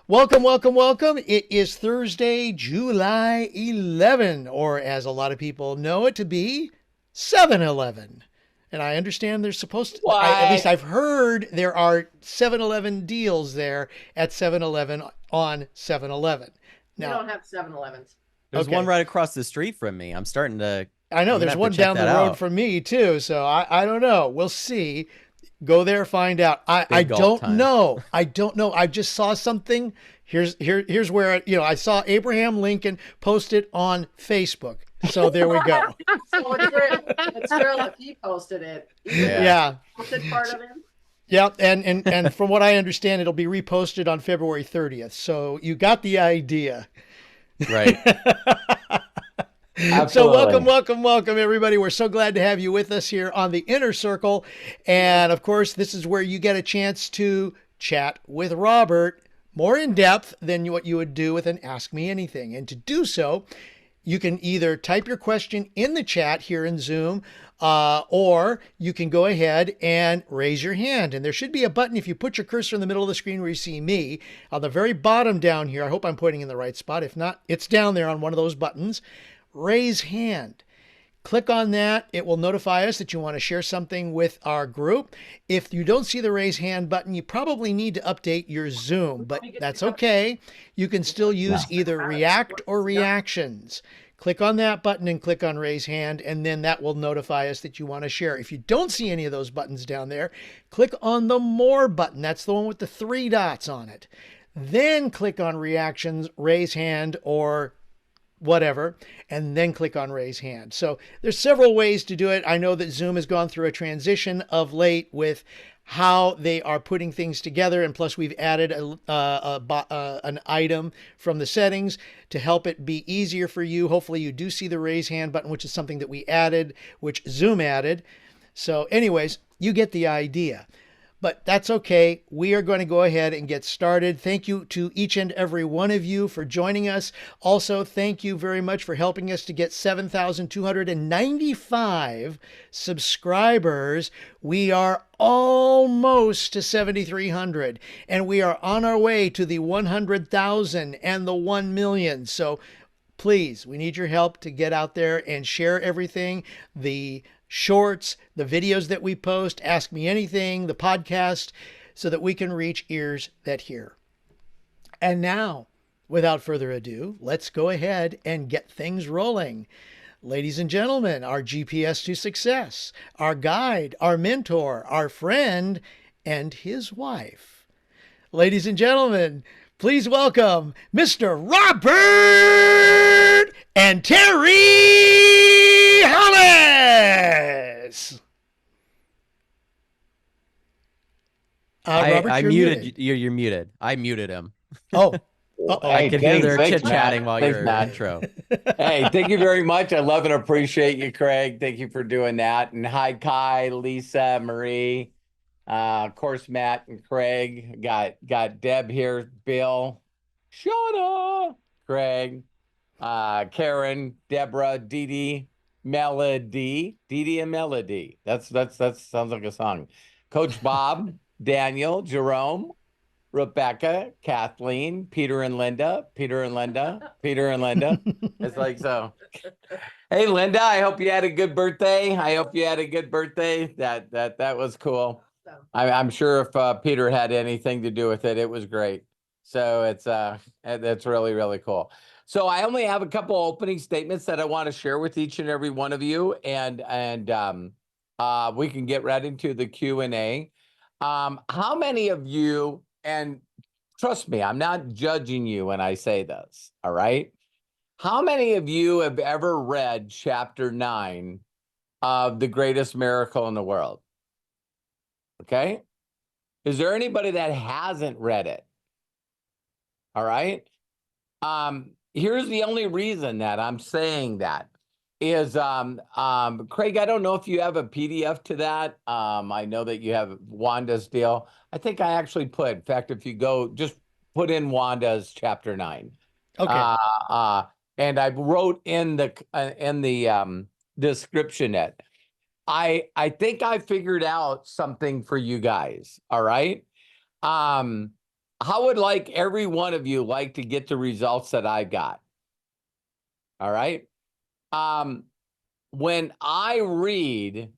Welcome, welcome, welcome. It is Thursday, July 11, or as a lot of people know it to be, 7-Eleven. And I understand there's supposed to, at least What? I've heard there are 7-Eleven deals there at 7-Eleven on 7-Eleven. We Now, don't have 7-Elevens. There's one okay, right across the street from me. I'm starting to. I know I'm gonna there's have to one check down the that road out. from me too, so I don't know. We'll see. Go there, find out. I Big gulp don't time. know. I don't know. I just saw something. Here's where I saw Abraham Lincoln post it on Facebook. So there we go. So it's real if he posted it. Yeah. Yeah. Posted part of him. Yeah, and from what I understand, it'll be reposted on February 30th. So you got the idea. Right. So Absolutely. welcome, everybody. We're so glad to have you with us here on the Inner Circle. And of course, this is where you get a chance to chat with Robert more in depth than what you would do with an Ask Me Anything. And to do so, you can either type your question in the chat here in Zoom, or you can go ahead and raise your hand. And there should be a button if you put your cursor in the middle of the screen where you see me. On the very bottom down here, I hope I'm pointing in the right spot. If not, it's down there on one of those buttons. Raise hand. Click on that. It will notify us that you want to share something with our group. If you don't see the raise hand button, you probably need to update your Zoom, but that's okay. You can still use either react or reactions. Click on that button and click on raise hand, and then that will notify us that you want to share. If you don't see any of those buttons down there, click on the more button. That's the one with the 3 dots on it. Then click on reactions, raise hand, or whatever, and then click on raise hand. So there's several ways to do it. I know that Zoom has gone through a transition of late with how they are putting things together, and plus we've added an item from the settings to help it be easier for you. Hopefully you do see the raise hand button, which is something that we added, which Zoom added. So anyways, you get the idea. But that's okay. We are going to go ahead and get started. Thank you to each and every one of you for joining us. Also, thank you very much for helping us to get 7,295 subscribers. We are almost to 7,300, and we are on our way to the 100,000 and the 1 million. So please, we need your help to get out there and share everything. The shorts, the videos that we post, Ask Me Anything, the podcast, so that we can reach ears that hear. And now, without further ado, let's go ahead and get things rolling. Ladies and gentlemen, our GPS to success, our guide, our mentor, our friend, and his wife. Ladies and gentlemen, please welcome Mr. Robert and Terry Hollis. Robert, I you're muted. muted. You're muted. I muted him. Oh, uh-oh. I could hear their Thanks, chit chatting Matt. while Thanks, you're Matt. intro. Hey, thank you very much. I love and appreciate you, Craig. Thank you for doing that. And hi, Kai, Lisa, Marie, of course, Matt and Craig. Got Deb here, Bill, Shauna, Craig, Karen, Deborah, Dee Dee, Melody, Dee Dee and Melody. That sounds like a song. Coach Bob, Daniel, Jerome, Rebecca, Kathleen, Peter and Linda, Peter and Linda, Peter and Linda. It's like so. Hey, Linda, I hope you had a good birthday. I hope you had a good birthday. That was cool. I'm sure if Peter had anything to do with it, it was great. So that's really, really cool. So I only have a couple opening statements that I want to share with each and every one of you, and we can get right into the Q&A. How many of you, and trust me, I'm not judging you when I say this, all right? How many of you have ever read chapter 9 of The Greatest Miracle in the World? Okay? Is there anybody that hasn't read it? All right? Here's the only reason that I'm saying that is, Craig, I don't know if you have a PDF to that. I know that you have Wanda's deal. I think I actually put, in fact, if you go, just put in Wanda's chapter 9. Okay. And I wrote in the description it. I think I figured out something for you guys. All right. How how would like every one of you like to get the results that I got? All right. When I read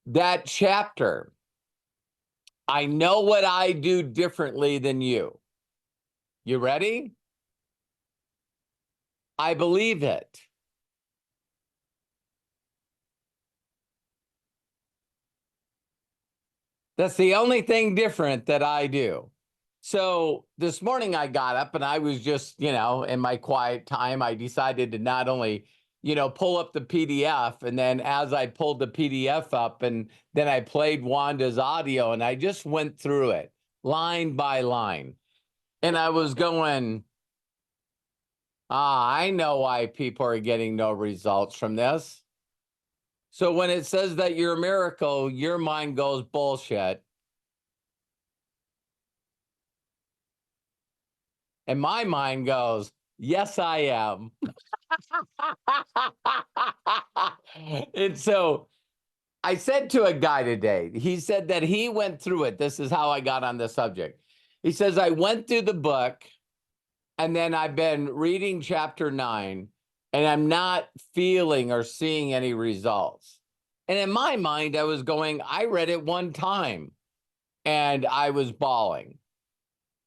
that chapter, I know what I do differently than you. You ready? I believe it. That's the only thing different that I do. So this morning I got up and I was just, in my quiet time, I decided to not only, pull up the PDF, and then as I pulled the PDF up, and then I played Wanda's audio, and I just went through it line by line. And I was going, I know why people are getting no results from this. So when it says that you're a miracle, your mind goes bullshit. And my mind goes, yes, I am. And so I said to a guy today, he said that he went through it. This is how I got on the subject. He says, I went through the book, and then I've been reading chapter 9, and I'm not feeling or seeing any results. And in my mind, I was going, I read it one time, and I was bawling.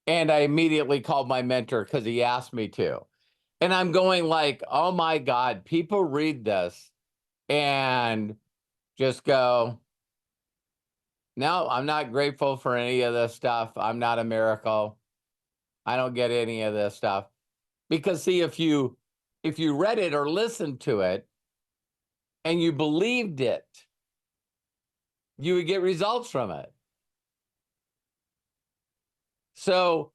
And I immediately called my mentor because he asked me to. And I'm going like, oh my God, people read this and just go, no, I'm not grateful for any of this stuff. I'm not a miracle. I don't get any of this stuff. Because see, if you read it or listened to it and you believed it, you would get results from it. So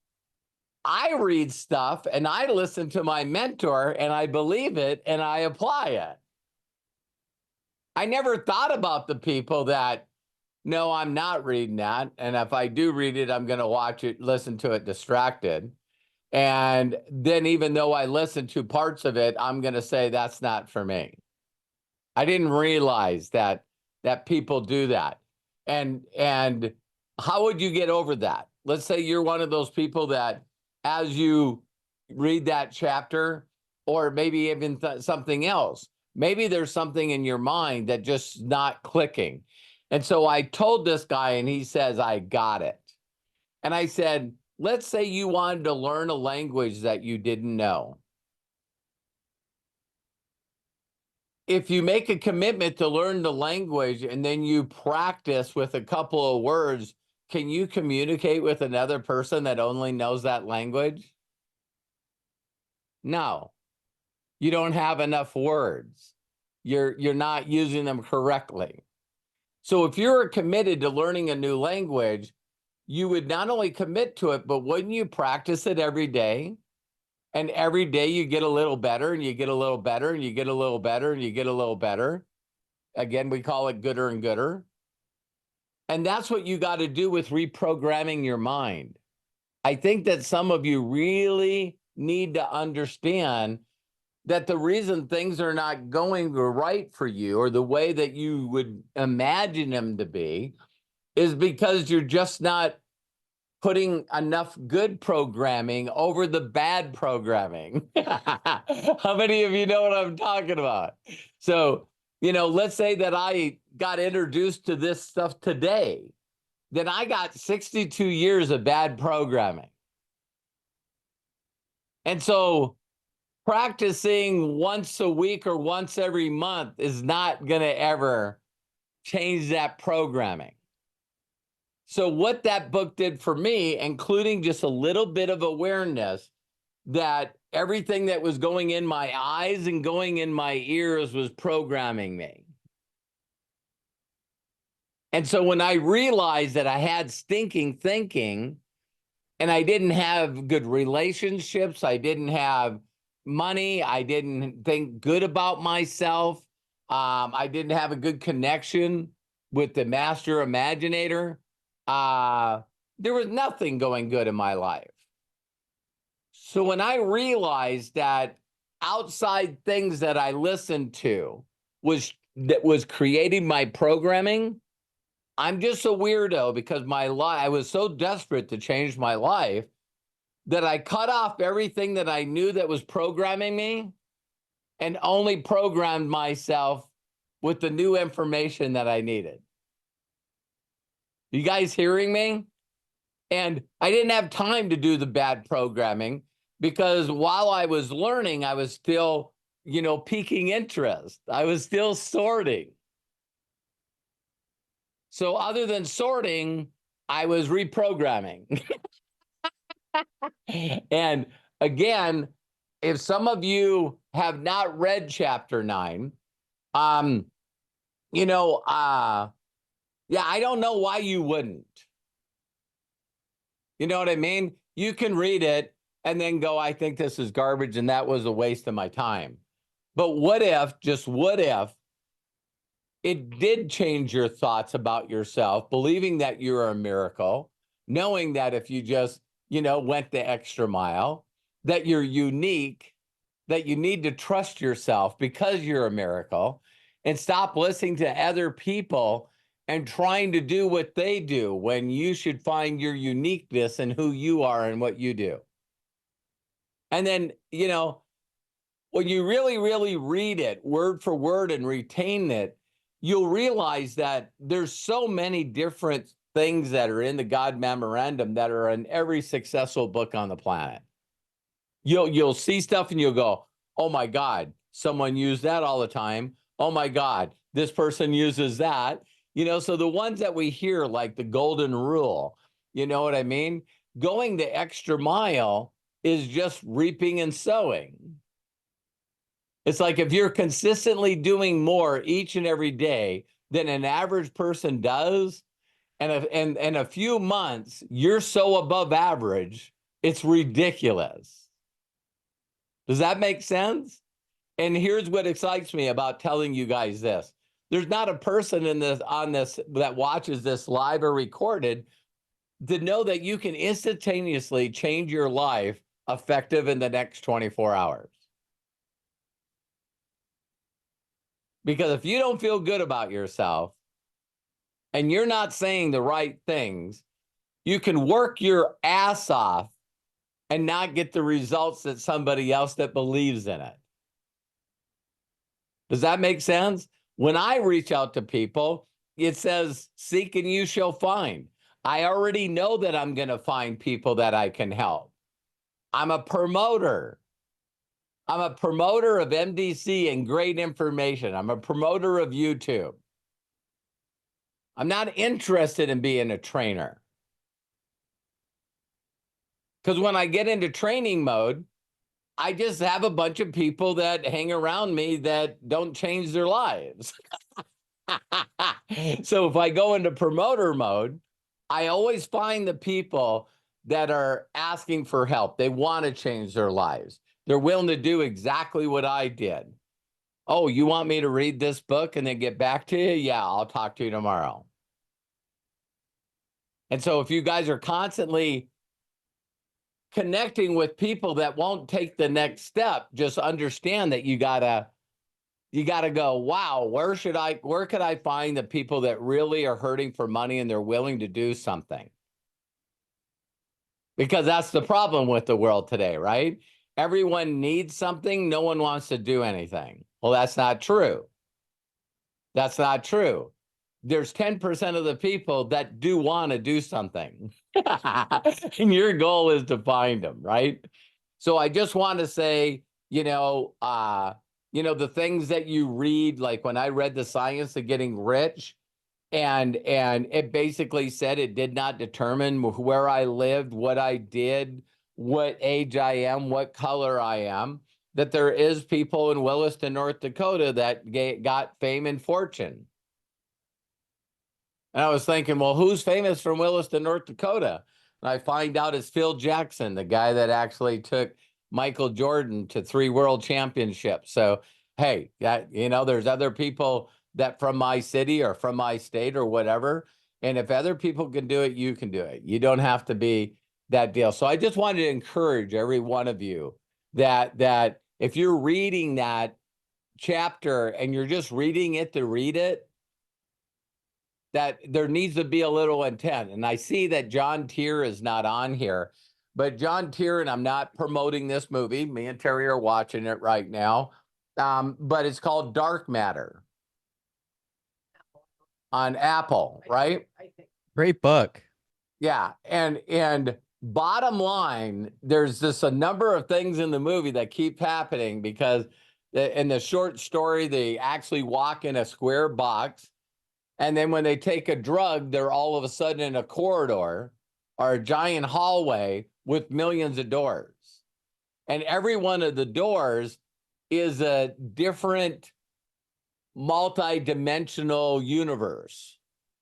I read stuff and I listen to my mentor and I believe it and I apply it. I never thought about the people that, no, I'm not reading that. And if I do read it, I'm going to watch it, listen to it distracted. And then even though I listen to parts of it, I'm going to say that's not for me. I didn't realize that people do that. And how would you get over that? Let's say you're one of those people that as you read that chapter, or maybe even something else, maybe there's something in your mind that just not clicking. And so I told this guy, and he says, I got it. And I said, let's say you wanted to learn a language that you didn't know. If you make a commitment to learn the language and then you practice with a couple of words, can you communicate with another person that only knows that language? No, you don't have enough words. You're not using them correctly. So if you're committed to learning a new language, you would not only commit to it, but wouldn't you practice it every day? And every day you get a little better, and you get a little better, and you get a little better, and you get a little better. Again, we call it gooder and gooder. And that's what you got to do with reprogramming your mind. I think that some of you really need to understand that the reason things are not going right for you, or the way that you would imagine them to be, is because you're just not putting enough good programming over the bad programming. How many of you know what I'm talking about? So, let's say that I got introduced to this stuff today, then I got 62 years of bad programming. And so practicing once a week or once every month is not going to ever change that programming. So what that book did for me, including just a little bit of awareness that everything that was going in my eyes and going in my ears was programming me. And so when I realized that I had stinking thinking, and I didn't have good relationships, I didn't have money, I didn't think good about myself, I didn't have a good connection with the master imaginator, there was nothing going good in my life. So when I realized that outside things that I listened to was creating my programming, I'm just a weirdo because I was so desperate to change my life that I cut off everything that I knew that was programming me and only programmed myself with the new information that I needed. You guys hearing me? And I didn't have time to do the bad programming because while I was learning, I was still, piquing interest. I was still sorting. So other than sorting, I was reprogramming. And again, if some of you have not read chapter 9, yeah, I don't know why you wouldn't. You know what I mean? You can read it and then go, I think this is garbage and that was a waste of my time. But what if, just what if, it did change your thoughts about yourself, believing that you're a miracle, knowing that if you just, went the extra mile, that you're unique, that you need to trust yourself because you're a miracle, and stop listening to other people and trying to do what they do when you should find your uniqueness and who you are and what you do. And then, when you really, really read it word for word and retain it, you'll realize that there's so many different things that are in the God Memorandum that are in every successful book on the planet. You'll see stuff and you'll go, oh my God, someone used that all the time. Oh my God, this person uses that. So the ones that we hear, like the golden rule, you know what I mean? Going the extra mile is just reaping and sowing. It's like if you're consistently doing more each and every day than an average person does, and in a few months, you're so above average, it's ridiculous. Does that make sense? And here's what excites me about telling you guys this. There's not a person on this that watches this live or recorded to know that you can instantaneously change your life effective in the next 24 hours. Because if you don't feel good about yourself and you're not saying the right things, you can work your ass off and not get the results that somebody else that believes in it. Does that make sense? When I reach out to people, it says, seek and you shall find. I already know that I'm going to find people that I can help. I'm a promoter. I'm a promoter of MDC and great information. I'm a promoter of YouTube. I'm not interested in being a trainer. Because when I get into training mode, I just have a bunch of people that hang around me that don't change their lives. So if I go into promoter mode, I always find the people that are asking for help. They want to change their lives. They're willing to do exactly what I did. Oh, you want me to read this book and then get back to you? Yeah, I'll talk to you tomorrow. And so if you guys are constantly connecting with people that won't take the next step, just understand that you gotta go, wow, where could I find the people that really are hurting for money and they're willing to do something? Because that's the problem with the world today, right? Everyone needs something. No one wants to do anything. Well, that's not true. That's not true. There's 10% of the people that do want to do something. And your goal is to find them, right? So I just want to say, the things that you read, like when I read The Science of Getting Rich, and it basically said it did not determine where I lived, what I did, what age I am, what color I am, that there is people in Williston, North Dakota that got fame and fortune. And I was thinking, well, who's famous from Williston, North Dakota? And I find out it's Phil Jackson, the guy that actually took Michael Jordan to 3 world championships. So, hey, there's other people that from my city or from my state or whatever. And if other people can do it, you can do it. You don't have to be that deal. So I just wanted to encourage every one of you that if you're reading that chapter and you're just reading it to read it, that there needs to be a little intent. And I see that John Tier is not on here, but John Tier, and I'm not promoting this movie. Me and Terry are watching it right now. But it's called Dark Matter on Apple, right? I think. Great book. Yeah. And bottom line, there's just a number of things in the movie that keep happening because in the short story, they actually walk in a square box. And then when they take a drug, they're all of a sudden in a corridor or a giant hallway with millions of doors. And every one of the doors is a different multi-dimensional universe,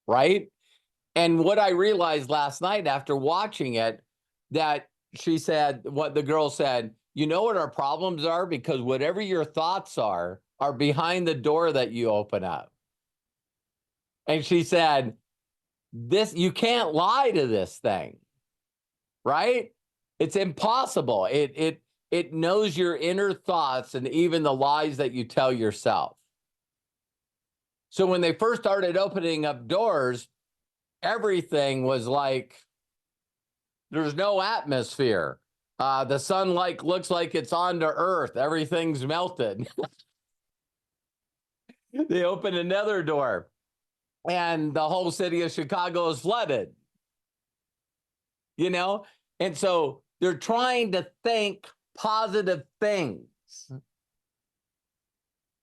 right? And what I realized last night after watching it, that she said, what the girl said, you know what our problems are? Because whatever your thoughts are behind the door that you open up. And she said, you can't lie to this thing, right? It's impossible. It knows your inner thoughts and even the lies that you tell yourself. So when they first started opening up doors, everything was like, there's no atmosphere. The sun looks like it's onto Earth. Everything's melted. They open another door, and the whole city of Chicago is flooded. You know? And so they're trying to think positive things.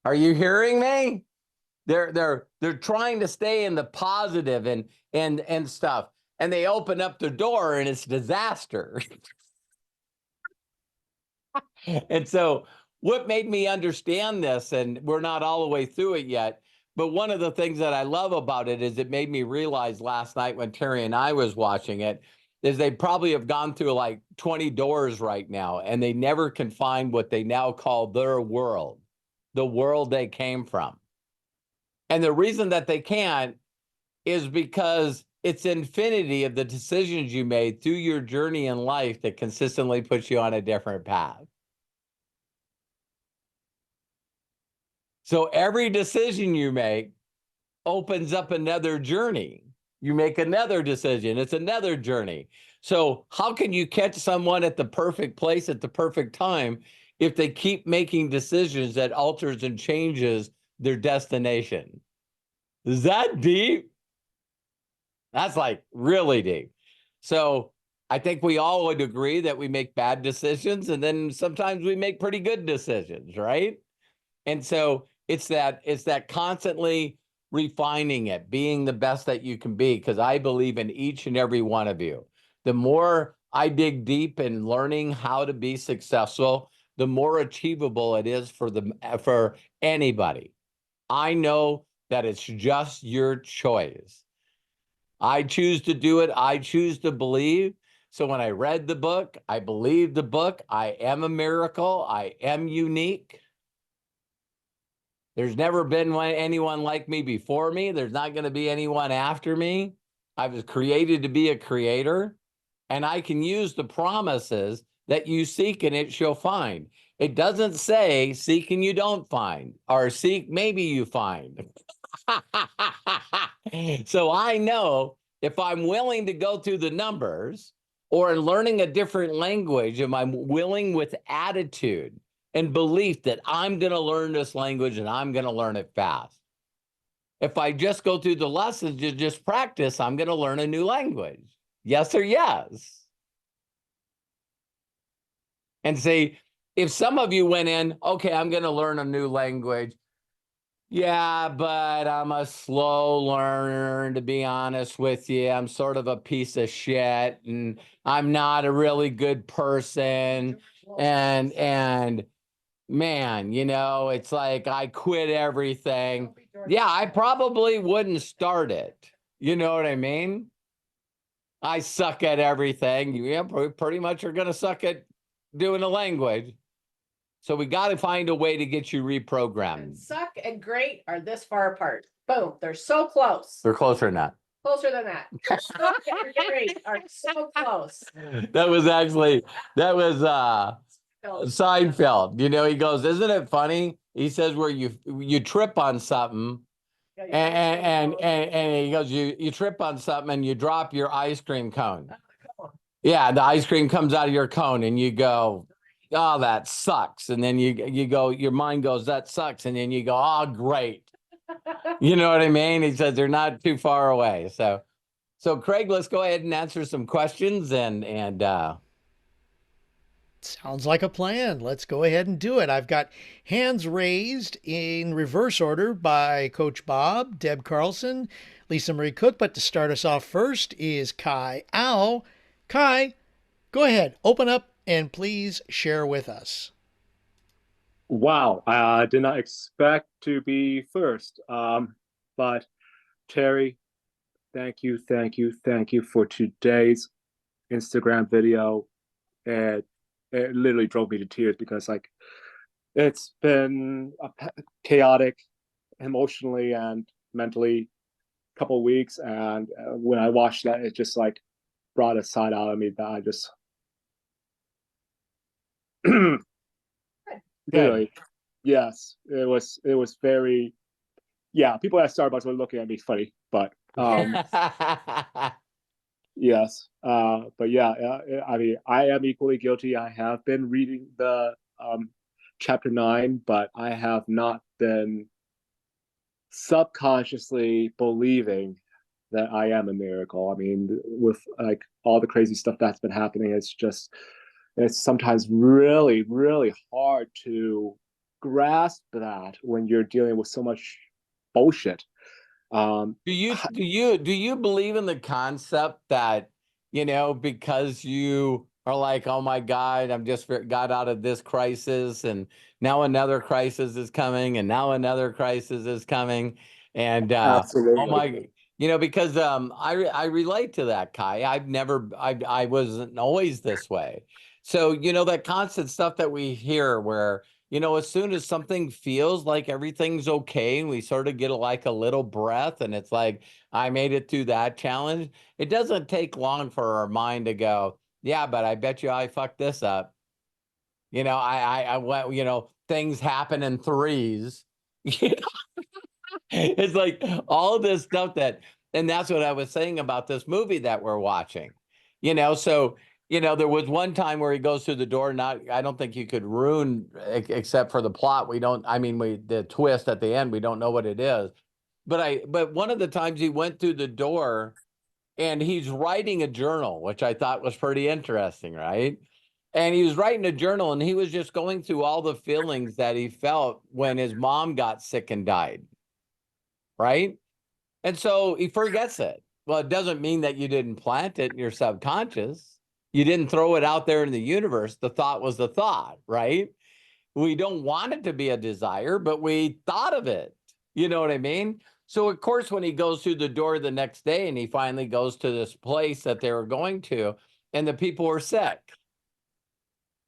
Are you hearing me? They're trying to stay in the positive and stuff. And they open up the door and it's disaster. And so what made me understand this, and we're not all the way through it yet, but one of the things that I love about it is it made me realize last night when Terry and I was watching it, is they probably have gone through like 20 doors right now, and they never can find what they now call their world, the world they came from. And the reason that they can't is because it's infinity of the decisions you made through your journey in life that consistently puts you on a different path. So every decision you make opens up another journey. You make another decision, it's another journey. So how can you catch someone at the perfect place at the perfect time if they keep making decisions that alters and changes their destination? Is that deep? That's like really deep. So I think we all would agree that we make bad decisions, and then sometimes we make pretty good decisions, right? And so it's that constantly refining it, being the best that you can be, because I believe in each and every one of you. The more I dig deep in learning how to be successful, the more achievable it is for anybody. I know that it's just your choice. I choose to do it. I choose to believe. So when I read the book, I believed the book. I am a miracle. I am unique. There's never been anyone like me before me. There's not going to be anyone after me. I was created to be a creator, and I can use the promises that you seek and it shall find. It doesn't say seek and you don't find, or seek maybe you find. So I know if I'm willing to go through the numbers, or in learning a different language, if I'm willing with attitude and belief that I'm going to learn this language and I'm going to learn it fast. If I just go through the lessons to just practice, I'm going to learn a new language. Yes or yes? And see, if some of you went in, okay, I'm going to learn a new language. Yeah, but I'm a slow learner, to be honest with you. I'm sort of a piece of shit, and I'm not a really good person. And man, you know, it's like I quit everything. Yeah, I probably wouldn't start it. You know what I mean? I suck at everything. Yeah, pretty much are going to suck at doing a language. So we got to find a way to get you reprogrammed. And suck and great are this far apart. Boom. They're so close. They're closer than that. Closer than that. Suck and great are so close. That was Seinfeld. You know, he goes, isn't it funny? He says where you trip on something And he goes, you trip on something and you drop your ice cream cone. Yeah, the ice cream comes out of your cone and you go, oh, that sucks. And then you go, your mind goes, that sucks. And then you go, oh, great. You know what I mean? He says they're not too far away. So Craig, let's go ahead and answer some questions and Sounds like a plan. Let's go ahead and do it. I've got hands raised in reverse order by Coach Bob, Deb Carlson, Lisa Marie Cook. But to start us off first is Kai Au. Kai, go ahead, open up and please share with us. Wow, I did not expect to be first. But Terry, thank you for today's Instagram video. It literally drove me to tears because it's been chaotic emotionally and mentally couple of weeks, and when I watched that, it just brought a side out of me that I just really, yes, it was very, yeah, people at Starbucks were looking at me funny, but yes, but yeah, I mean, I am equally guilty. I have been reading the chapter 9, but I have not been subconsciously believing that I am a miracle. I mean, with all the crazy stuff that's been happening, it's sometimes really, really hard to grasp that when you're dealing with so much bullshit. Do you believe in the concept that, because you are like, oh my God, I'm just got out of this crisis and now another crisis is coming and now another crisis is coming. And Absolutely. oh my, because I relate to that, Kai. I wasn't always this way. So, that constant stuff that we hear where, as soon as something feels like everything's okay and we sort of get like a little breath and it's like, I made it through that challenge. It doesn't take long for our mind to go, yeah, but I bet you I fucked this up. I went, things happen in threes. It's like all this stuff and that's what I was saying about this movie that we're watching, so there was one time where he goes through the door. I don't think you could ruin except for the plot. The twist at the end, we don't know what it is. But one of the times he went through the door and he's writing a journal, which I thought was pretty interesting, right? And he was writing a journal and he was just going through all the feelings that he felt when his mom got sick and died, right? And so he forgets it. Well, it doesn't mean that you didn't plant it in your subconscious. You didn't throw it out there in the universe. The thought was the thought, right? We don't want it to be a desire, but we thought of it. You know what I mean? So, of course, when he goes through the door the next day and he finally goes to this place that they were going to, and the people were sick.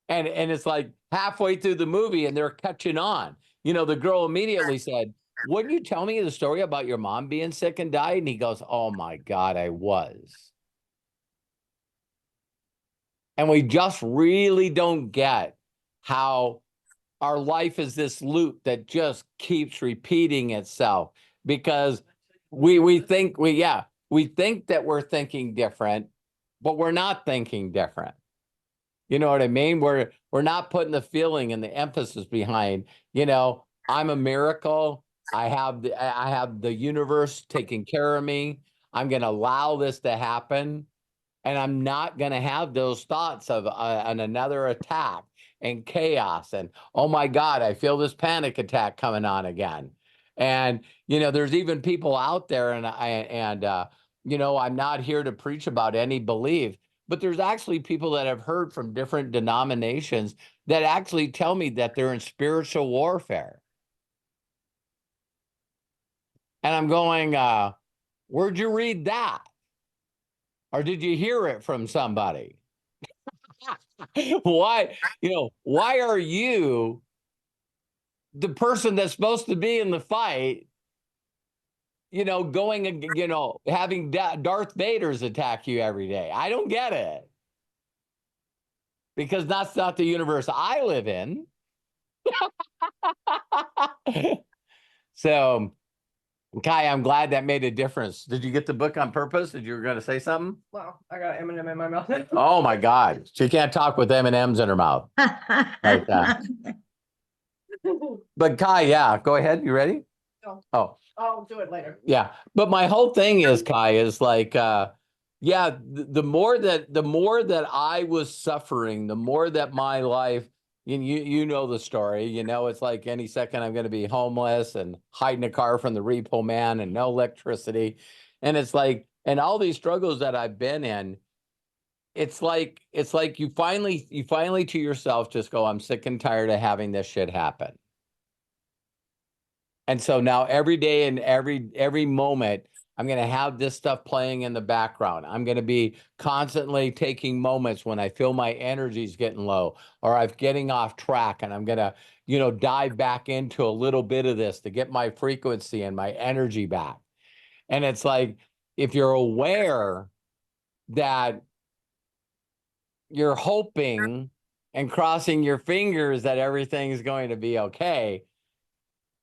And it's like halfway through the movie and they're catching on. The girl immediately said, wouldn't you tell me the story about your mom being sick and died? And he goes, oh my God, I was. And we just really don't get how our life is this loop that just keeps repeating itself because we think that we're thinking different, but we're not thinking different. You know what I mean? We're not putting the feeling and the emphasis behind, I'm a miracle. I have the universe taking care of me. I'm going to allow this to happen. And I'm not going to have those thoughts of another attack and chaos. And, oh my God, I feel this panic attack coming on again. And, there's even people out there and I'm not here to preach about any belief, but there's actually people that have heard from different denominations that actually tell me that they're in spiritual warfare. And I'm going, where'd you read that? Or did you hear it from somebody? Why are you the person that's supposed to be in the fight, going, having Darth Vader's attack you every day? I don't get it. Because that's not the universe I live in. So Kai, I'm glad that made a difference. Did you get the book on purpose? Did you were going to say something? Well, I got M&M in my mouth. Oh my God. She can't talk with M&Ms in her mouth like that. But Kai, yeah, go ahead. You ready? No. Oh, I'll do it later. yeah. But my whole thing is, Kai, is like, yeah, the more that I was suffering, the more that my life, you know the story, you know, it's like any second I'm going to be homeless and hiding a car from the repo man and no electricity. And it's like, and all these struggles that I've been in, it's like you finally to yourself just go, I'm sick and tired of having this shit happen. And so now every day and every moment, I'm going to have this stuff playing in the background. I'm going to be constantly taking moments when I feel my energy's getting low or I'm getting off track, and I'm going to, dive back into a little bit of this to get my frequency and my energy back. And it's like, if you're aware that you're hoping and crossing your fingers that everything's going to be okay,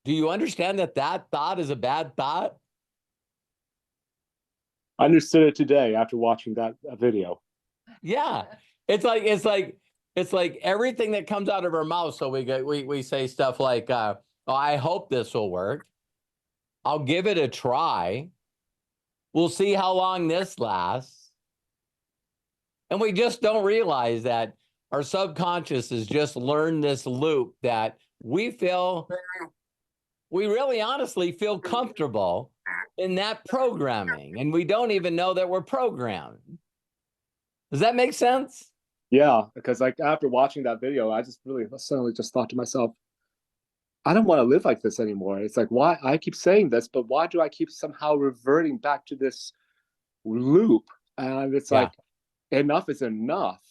do you understand that thought is a bad thought? I understood it today after watching that video. Yeah. It's like everything that comes out of our mouth. So we say stuff like, oh, I hope this will work. I'll give it a try. We'll see how long this lasts. And we just don't realize that our subconscious has just learned this loop that we really honestly feel comfortable in that programming, and we don't even know that we're programmed. Does that make sense? Yeah, because like after watching that video, I just really suddenly just thought to myself, I don't want to live like this anymore. It's like, why I keep saying this, but why do I keep somehow reverting back to this loop? And it's like, enough is enough.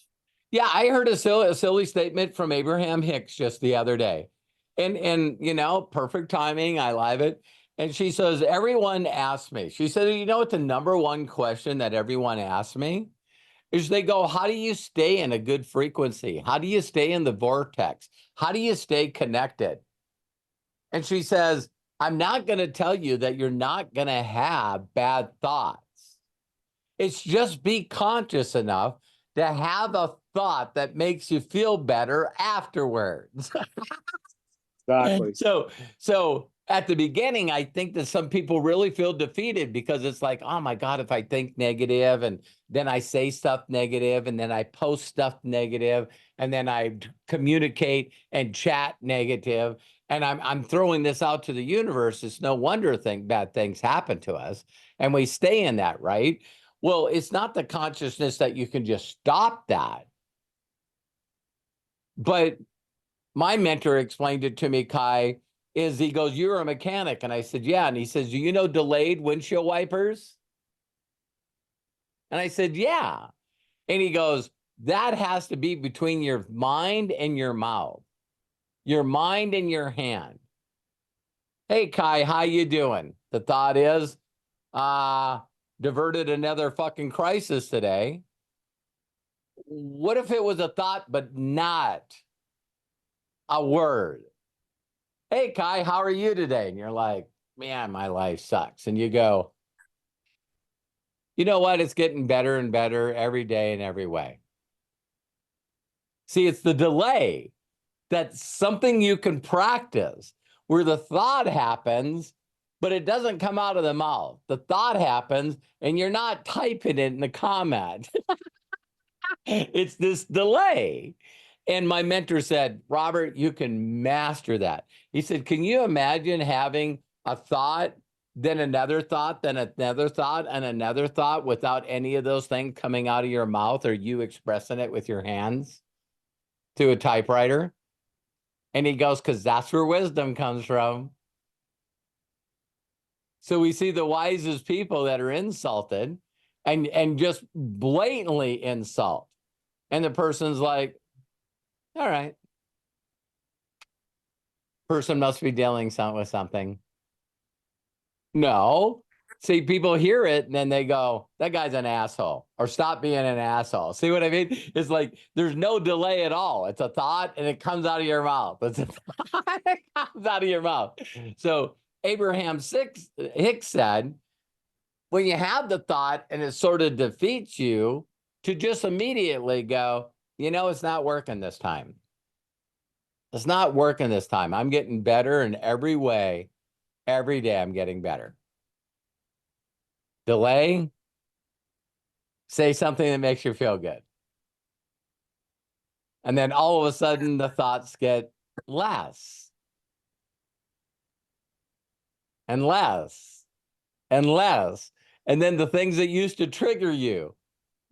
Yeah, I heard a silly statement from Abraham Hicks just the other day. And perfect timing. I love it. And she says, everyone asks me. She said, you know what the number one question that everyone asks me is, they go, how do you stay in a good frequency? How do you stay in the vortex? How do you stay connected? And she says, I'm not going to tell you that you're not going to have bad thoughts. It's just be conscious enough to have a thought that makes you feel better afterwards. Exactly. So at the beginning, I think that some people really feel defeated because it's like, oh my God, if I think negative and then I say stuff negative and then I post stuff negative and then I communicate and chat negative and I'm throwing this out to the universe, it's no wonder bad things happen to us and we stay in that, right? Well, it's not the consciousness that you can just stop that. But my mentor explained it to me, Kai, he goes, you're a mechanic. And I said, yeah. And he says, do you know delayed windshield wipers? And I said, yeah. And he goes, that has to be between your mind and your mouth, your mind and your hand. Hey, Kai, how you doing? The thought is, diverted another fucking crisis today. What if it was a thought, but not a word? Hey, Kai, how are you today? And you're like, man, my life sucks. And you go, you know what? It's getting better and better every day in every way. See, it's the delay. That's something you can practice where the thought happens, but it doesn't come out of the mouth. The thought happens and you're not typing it in the comment. It's this delay. And my mentor said, Robert, you can master that. He said, can you imagine having a thought, then another thought, then another thought, and another thought without any of those things coming out of your mouth or you expressing it with your hands to a typewriter? And he goes, because that's where wisdom comes from. So we see the wisest people that are insulted and just blatantly insult. And the person's like, all right. Person must be dealing with something. No. See, people hear it and then they go, that guy's an asshole, or stop being an asshole. See what I mean? It's like there's no delay at all. It's a thought and it comes out of your mouth. It's a thought, it comes out of your mouth. So Abraham Hicks said, when you have the thought and it sort of defeats you, to just immediately go, it's not working this time. It's not working this time. I'm getting better in every way. Every day I'm getting better. Delay. Say something that makes you feel good. And then all of a sudden the thoughts get less and less and less. And then the things that used to trigger you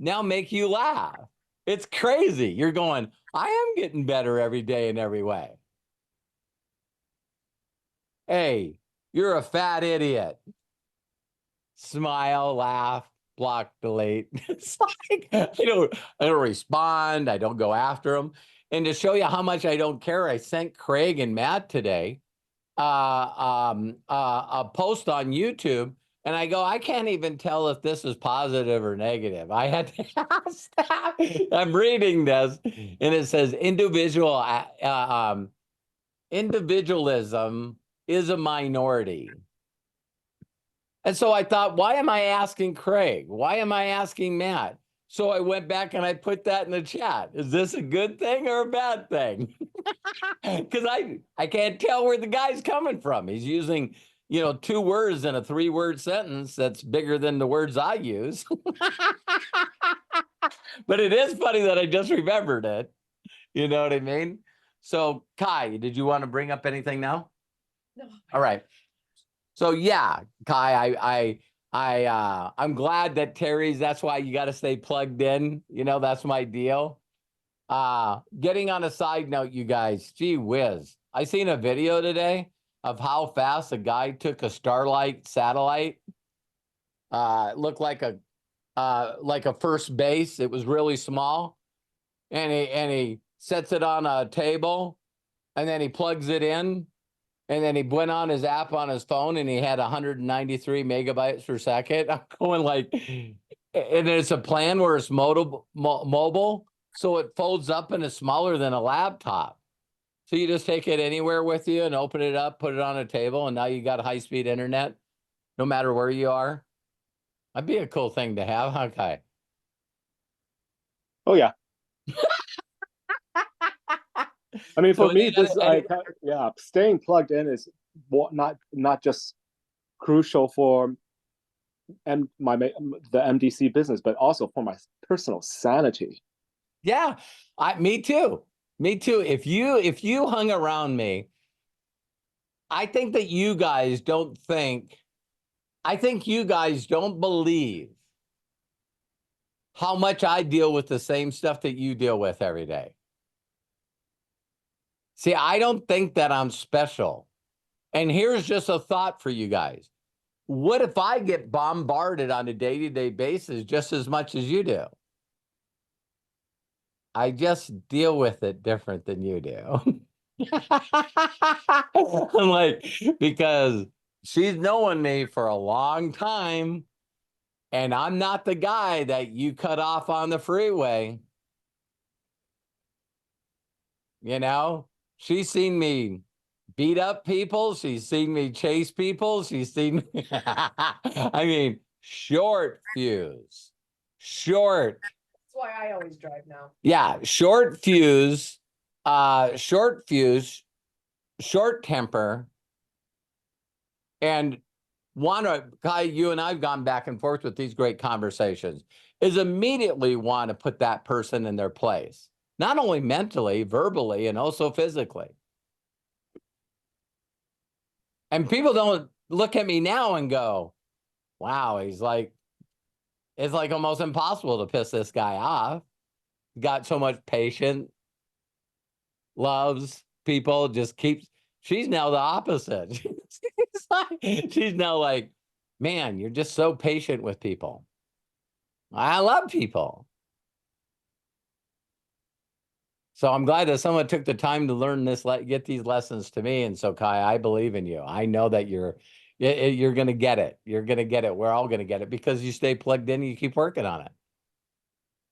now make you laugh. It's crazy. You're going, I am getting better every day in every way. Hey, you're a fat idiot. Smile, laugh, block, delete. It's like, I don't respond. I don't go after them. And to show you how much I don't care, I sent Craig and Matt today a post on YouTube. And I go, I can't even tell if this is positive or negative. I had to ask that. I'm reading this, and it says individualism is a minority. And so I thought, why am I asking Craig? Why am I asking Matt? So I went back and I put that in the chat. Is this a good thing or a bad thing? Because I can't tell where the guy's coming from. He's using, 2 words in a 3-word sentence that's bigger than the words I use. But it is funny that I just remembered it. You know what I mean? So, Kai, did you want to bring up anything now? No. All right. So yeah, Kai, I'm glad that Terry's, that's why you got to stay plugged in. That's my deal. Getting on a side note, you guys, gee whiz. I seen a video today of how fast a guy took a Starlight satellite. It looked like a first base. It was really small. And he sets it on a table, and then he plugs it in. And then he went on his app on his phone, and he had 193 megabytes per second. I'm going like, and it's a plan where it's mobile, so it folds up and is smaller than a laptop. So you just take it anywhere with you and open it up, put it on a table, and now you got high-speed internet, no matter where you are. That'd be a cool thing to have, huh, Kai? Oh yeah. I mean, for So me, staying plugged in is not just crucial for the MDC business, but also for my personal sanity. Yeah, me too. Me too. If you hung around me, I think you guys don't believe how much I deal with the same stuff that you deal with every day. See, I don't think that I'm special. And here's just a thought for you guys. What if I get bombarded on a day-to-day basis just as much as you do? I just deal with it different than you do. I'm like, because she's known me for a long time, and I'm not the guy that you cut off on the freeway. She's seen me beat up people. She's seen me chase people. She's seen me, I mean, short fuse. That's why I always drive now. Yeah, short fuse, short temper, and Kai, you and I've gone back and forth with these great conversations, is immediately want to put that person in their place, not only mentally, verbally, and also physically. And people don't look at me now and go, wow, it's like almost impossible to piss this guy off. Got so much patience, loves people, she's now the opposite. She's now like, man, you're just so patient with people. I love people. So I'm glad that someone took the time to learn this, get these lessons to me. And so, Kai, I believe in you. I know that you're going to get it. You're going to get it. We're all going to get it because you stay plugged in and you keep working on it.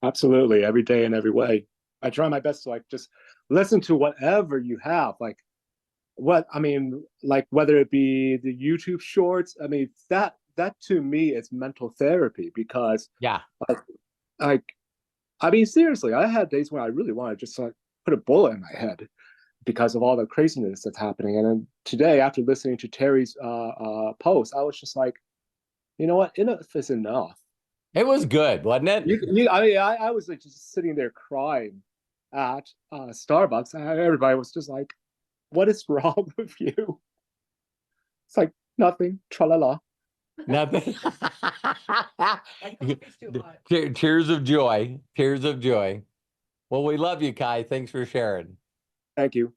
Absolutely. Every day in every way. I try my best to just listen to whatever you have. what I mean, like whether it be the YouTube shorts, I mean that to me is mental therapy because Yeah. like I mean seriously, I had days when I really want to just like put a bullet in my head because of all the craziness that's happening. And then today, after listening to Terry's post, I was just like, you know what, enough is enough. It was good, wasn't it? I mean, I was like just sitting there crying at Starbucks, and everybody was just like, "What is wrong with you?" It's like nothing. Tra la la. Nothing. coffee's too hot. Tears of joy. Tears of joy. Well, we love you, Kai. Thanks for sharing. Thank you.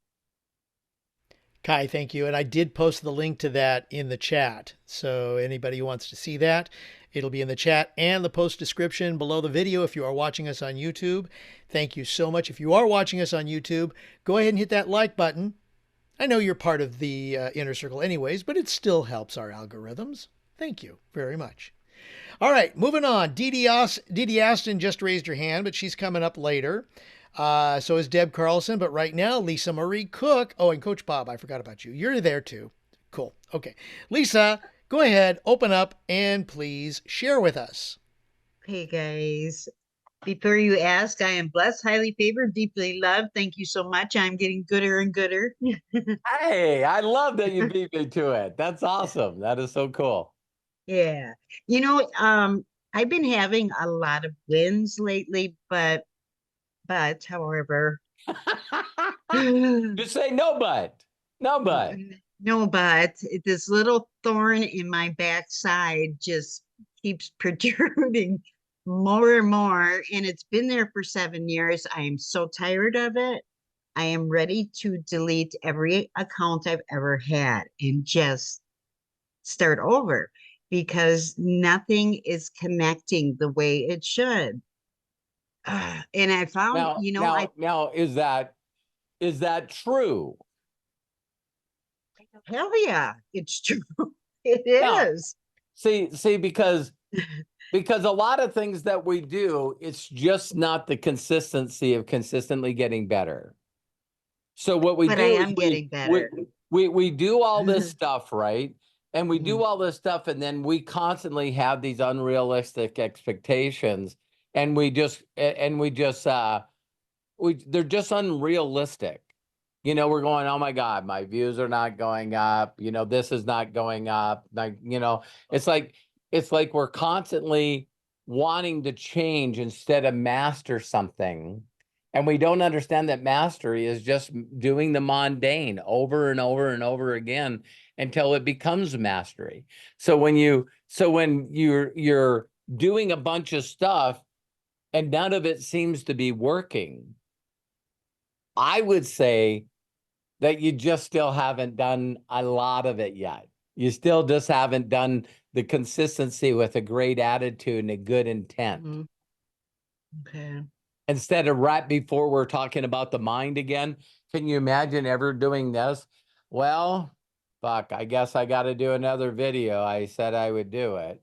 Kai, thank you. And I did post the link to that in the chat. So anybody who wants to see that, it'll be in the chat and the post description below the video if you are watching us on YouTube. Thank you so much. If you are watching us on YouTube, go ahead and hit that like button. I know you're part of the inner circle anyways, but it still helps our algorithms. Thank you very much. All right, moving on. Dee Dee Aston just raised her hand, but she's coming up later. So is Deb Carlson, but right now, Lisa Marie Cook. Oh, and Coach Bob, I forgot about you. You're there too. Cool. Okay. Lisa, go ahead, open up, and please share with us. Hey guys, before you ask, I am blessed, highly favored, deeply loved. Thank you so much. I'm getting gooder and gooder. Hey, I love that you beat me to it. That's awesome. That is so cool. Yeah. I've been having a lot of wins lately, but however, Just say no, but. No, but. no, but this little thorn in my backside just keeps protruding more and more, and it's been there for 7 years. I am so tired of it. I am ready to delete every account I've ever had and just start over because nothing is connecting the way it should. And I found, Now, is that true? hell yeah, it's true. It Now, is. See, because a lot of things that we do, it's just not the consistency of consistently getting better. So what we But do I is am getting better. we do all this stuff, right? And we do Mhm. all this stuff, and then we constantly have these unrealistic expectations, and they're just unrealistic. We're going, oh my God, my views are not going up. This is not going up. Like, it's like we're constantly wanting to change instead of master something. And we don't understand that mastery is just doing the mundane over and over and over again until it becomes mastery. So when you're doing a bunch of stuff and none of it seems to be working, I would say that you just still haven't done a lot of it yet. You still just haven't done the consistency with a great attitude and a good intent. Mhm. Okay. Instead of right before we're talking about the mind again, can you imagine ever doing this? Well, fuck, I guess I got to do another video. I said I would do it.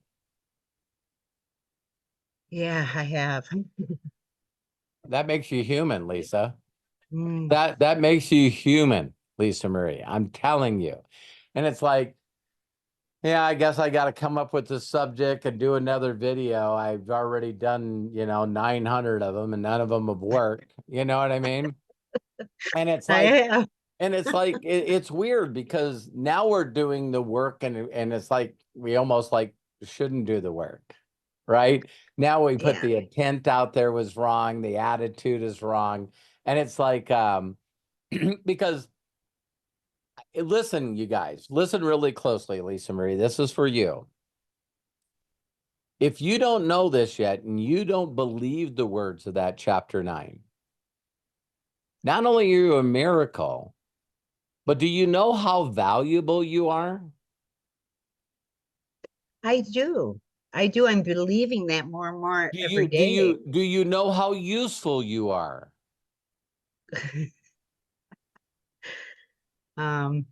Yeah, I have. That makes you human, Lisa. Mm. That makes you human, Lisa Marie. I'm telling you. And it's like, yeah, I guess I got to come up with the subject and do another video. I've already done, 900 of them and none of them have worked. You know what I mean? And it's I like, have. it's weird because now we're doing the work and it's like, we almost like shouldn't do the work, right? Now we put Yeah. the intent out there was wrong. The attitude is wrong. And it's like, because listen, you guys, listen really closely, Lisa Marie. This is for you. If you don't know this yet and you don't believe the words of that chapter 9, not only are you a miracle, but do you know how valuable you are? I do. I do. I'm believing that more and more Do every you day. do you know how useful you are? Um,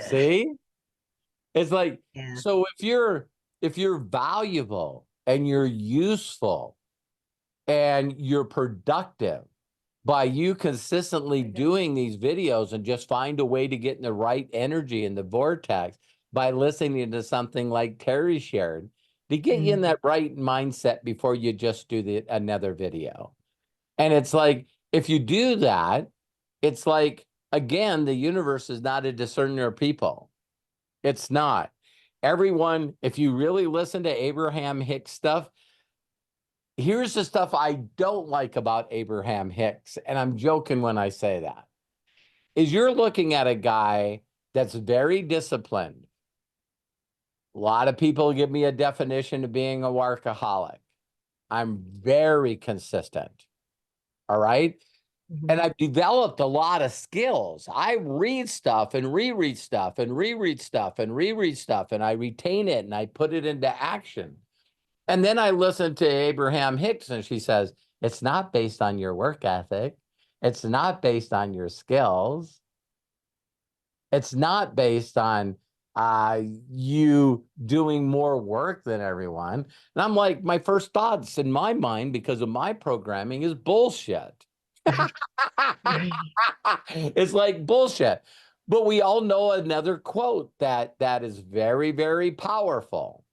See? It's like, yeah. so if you're valuable and you're useful and you're productive by you consistently doing these videos and just find a way to get in the right energy in the vortex by listening to something like Terry shared to get you in that right mindset before you just do another video. And it's like, if you do that, it's like, again, the universe is not a discerner of people. It's not. Everyone, if you really listen to Abraham Hicks stuff, here's the stuff I don't like about Abraham Hicks, and I'm joking when I say that, is you're looking at a guy that's very disciplined. A lot of people give me a definition of being a workaholic. I'm very consistent. All right. And I've developed a lot of skills. I read stuff and reread stuff and reread stuff and reread stuff, and I retain it and I put it into action. And then I listened to Abraham Hicks, and she says, it's not based on your work ethic. It's not based on your skills. It's not based on you doing more work than everyone. And I'm like, my first thoughts in my mind, because of my programming, is bullshit. It's like bullshit. But we all know another quote that is very, very powerful.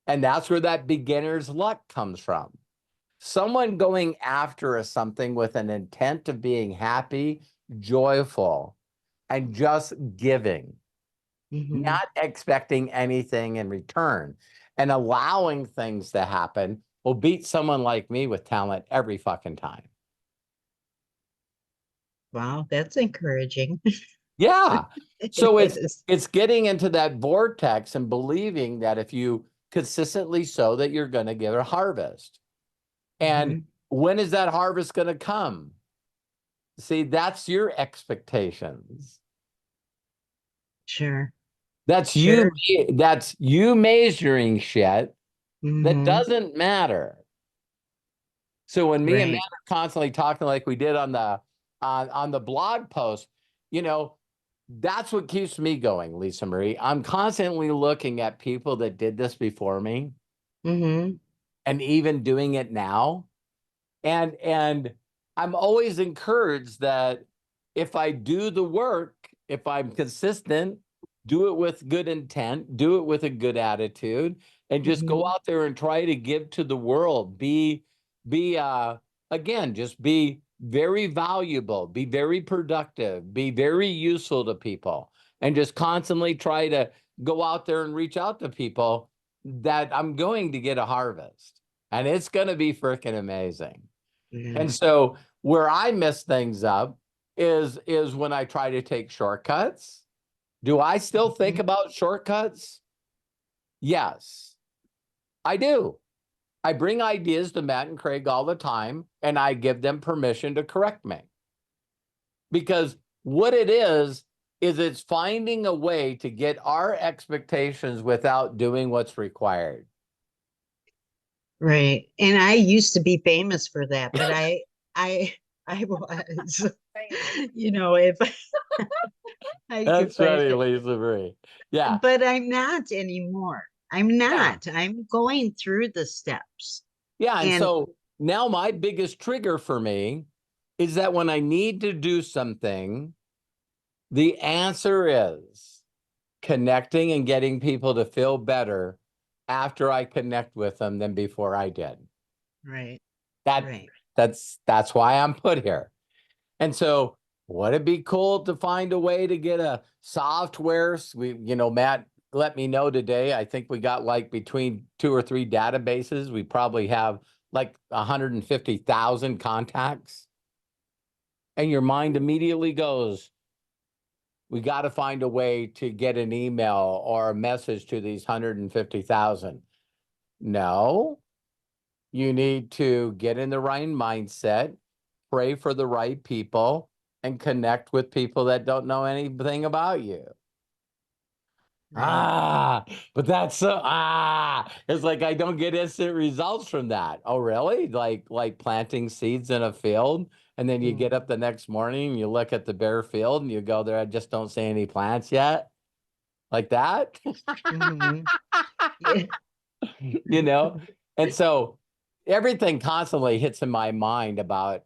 And that's where that beginner's luck comes from. Someone going after something with an intent of being happy, joyful, and just giving, not expecting anything in return, and allowing things to happen will beat someone like me with talent every fucking time. Wow, that's encouraging. Yeah. So It is. it's getting into that vortex and believing that if you consistently sow, that you're going to get a harvest. And when is that harvest going to come? See, that's your expectations. Sure. That's Sure. you measuring shit that Mhm. doesn't matter. So when me and Right. Matt are constantly talking like we did on the blog post, you know, that's what keeps me going, Lisa Marie. I'm constantly looking at people that did this before me Mhm. and even doing it now. And I'm always encouraged that if I do the work, if I'm consistent, do it with good intent, do it with a good attitude, and just go out there and try to give to the world. Be again, just be very valuable, be very productive, be very useful to people, and just constantly try to go out there and reach out to people, that I'm going to get a harvest. And it's going to be freaking amazing. And so where I mess things up is when I try to take shortcuts. Do I still think about shortcuts? Yes, I do. I bring ideas to Matt and Craig all the time, and I give them permission to correct me. Because what it is it's finding a way to get our expectations without doing what's required. Right. And I used to be famous for that, but I was, if That's if I, funny, Lisa Marie. Yeah. but I'm not anymore. I'm Yeah. not. I'm going through the steps. Yeah. And And so now my biggest trigger for me is that when I need to do something, the answer is connecting and getting people to feel better after I connect with them than before I did. right. That's why I'm put here. And so would it be cool to find a way to get a software? Matt let me know today. I think we got like between 2 or 3 databases. We probably have like 150,000 contacts. And your mind immediately goes, we got to find a way to get an email or a message to these 150,000. No, you need to get in the right mindset, pray for the right people, and connect with people that don't know anything about you. Right. But that's it's like I don't get instant results from that. Oh, really? Like planting seeds in a field, and then you get up the next morning and you look at the bare field and you go, there, I just don't see any plants yet. Like that. Yeah. And so everything constantly hits in my mind about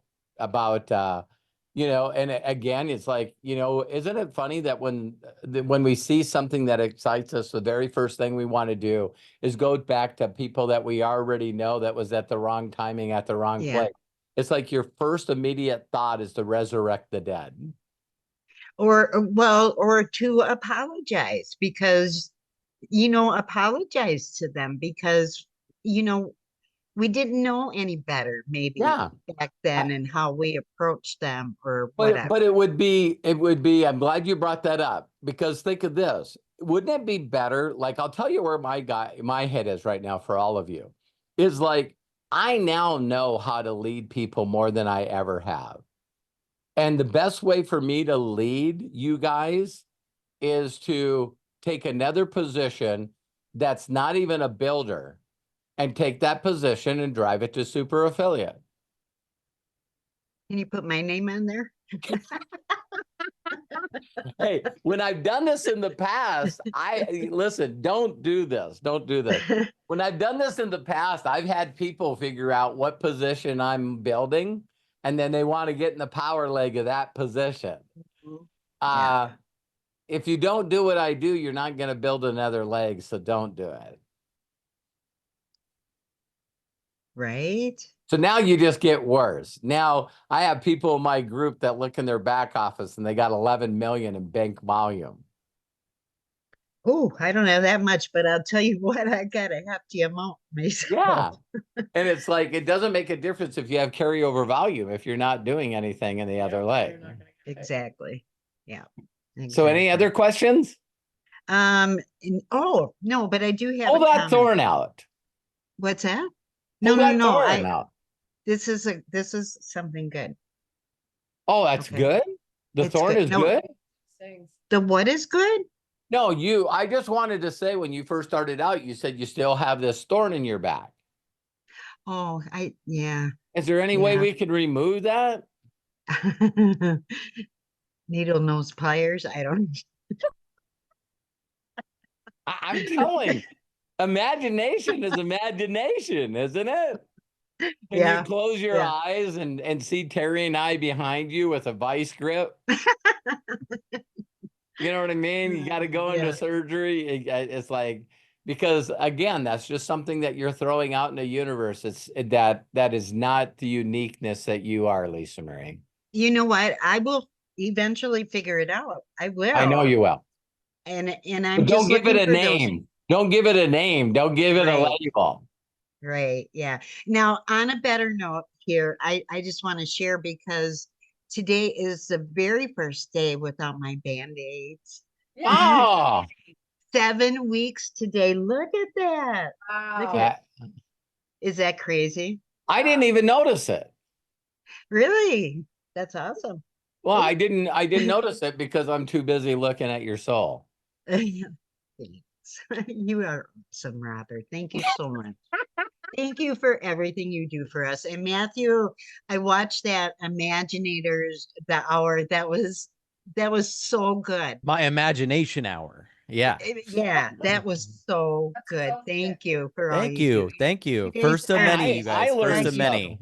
you know, and again, it's like, you know, isn't it funny that when we see something that excites us, the very first thing we want to do is go back to people that we already know that was at the wrong timing at the wrong Yeah. place. It's like your first immediate thought is to resurrect the dead. Or to apologize because, apologize to them because, we didn't know any better maybe Yeah. back then and how we approached them or But whatever. it would be, I'm glad you brought that up because think of this. Wouldn't it be better? Like, I'll tell you where my head is right now for all of you is like, I now know how to lead people more than I ever have. And the best way for me to lead you guys is to take another position that's not even a builder and take that position and drive it to super affiliate. Can you put my name on there? Hey, when I've done this in the past, listen, don't do this. Don't do this. When I've done this in the past, I've had people figure out what position I'm building, and then they want to get in the power leg of that position. Yeah. If you don't do what I do, you're not going to build another leg, so don't do it. Right? So now you just get worse. Now I have people in my group that look in their back office and they got 11 million in bank volume. Oh, I don't have that much, but I'll tell you what, I got a hefty amount myself. Yeah. And it's like, it doesn't make a difference if you have carryover volume if you're not doing anything in the other leg. Exactly. Yeah. So any other questions? No, but I do have Pull a that comment. thorn out. What's that? Pull No. that thorn out. This is something good. Oh, that's Okay. good? The It's thorn good. is No. good? The what is good? No, I just wanted to say when you first started out, you said you still have this thorn in your back. Oh, yeah. Is there any way we could remove that? Needle nose pliers. I don't. I'm telling, imagination is imagination, isn't it? Can Yeah. you close your eyes and see Terry and I behind you with a vice grip? You know what I mean? You got to go into surgery. It's like, because again, that's just something that you're throwing out in the universe. That is not the uniqueness that you are, Lisa Marie. You know what? I will eventually figure it out. I will. I know you will. And I'm But don't just give it looking a for those. name. Don't give it a name. Don't give it a Right. label. Right. Yeah. Now, on a better note here, I just want to share because today is the very first day without my Band-Aids. Oh, 7 weeks today. Look at that. Look Wow. at, is that crazy? I didn't even notice it. Really? That's awesome. Well, I didn't notice it because I'm too busy looking at your soul. Thanks. You are awesome, Robert. Thank you so much. Thank you for everything you do for us. And Matthew, I watched that Imaginators, the hour. That was so good. My imagination hour. Yeah. Yeah, that was so good. Thank you for all Thank you you. do. Thank you. You guys First of are many, you amazing. guys. I First learned of many.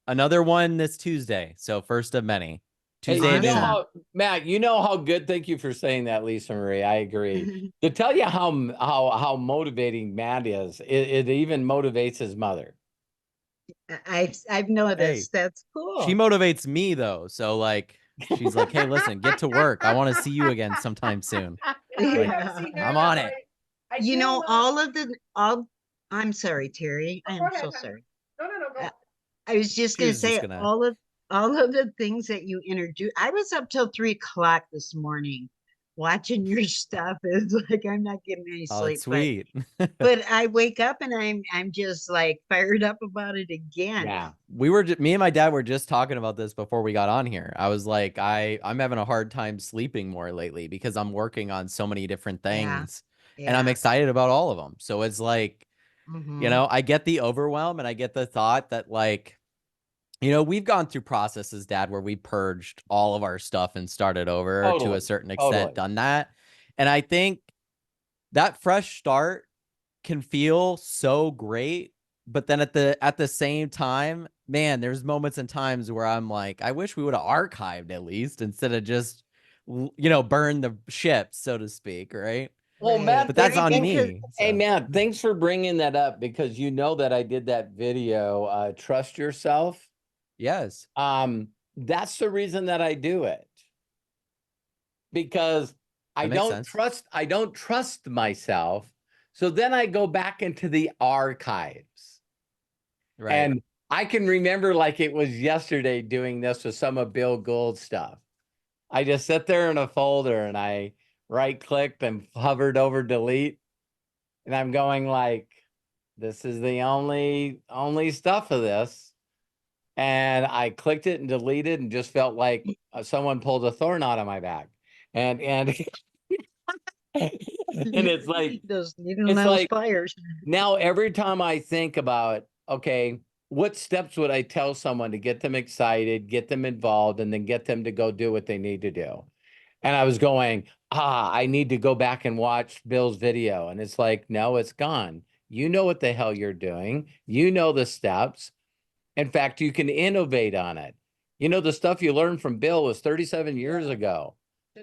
Another one this Tuesday. So first of many. Hey, Tuesday you at know noon. how, Matt, you know how good, thank you for saying that, Lisa Marie. I agree. To tell you how motivating Matt is, it even motivates his mother. I've noticed. That's cool. She motivates me though. So like she's like, hey, listen, get to work. I want to see you again sometime soon. Like, I'm on it. You know, I'm sorry, Terry. I am so sorry. No, go. I was just She gonna was say just gonna- all of the things that you introduced. I was up till 3 o'clock this morning watching your stuff. It's like I'm not getting any Oh, sleep. it's sweet. But I wake up and I'm just like fired up about it again. Yeah. Me and my dad were just talking about this before we got on here. I was like, I'm having a hard time sleeping more lately because I'm working on so many different things and I'm excited about all of them. So it's like, you know, I get the overwhelm and I get the thought that like, you know, we've gone through processes, Dad, where we purged all of our stuff and started over to a certain extent, done that. And I think that fresh start can feel so great, but then at the same time, man, there's moments and times where I'm like, I wish we would have archived at least instead of just, burn the ship, so to speak, right? Well, Right. Matt, But that's on Because me. hey, So. Matt, thanks for bringing that up because you know that I did that video, Trust Yourself. Yes. That's the reason that I do it. Because That makes sense. I don't trust myself. So then I go back into the archives. Right. And I can remember like it was yesterday doing this with some of Bill Gould's stuff. I just sit there in a folder and I right-clicked and hovered over delete. And I'm going like, this is the only stuff of this. And I clicked it and deleted and just felt like someone pulled a thorn out of my back. And and it's like those fires. now every time I think about, okay, what steps would I tell someone to get them excited, get them involved, and then get them to go do what they need to do? And I was going, I need to go back and watch Bill's video. And it's like, no, it's gone. You know what the hell you're doing. You know the steps. In fact, you can innovate on it. You know, the stuff you learned from Bill was 37 years ago.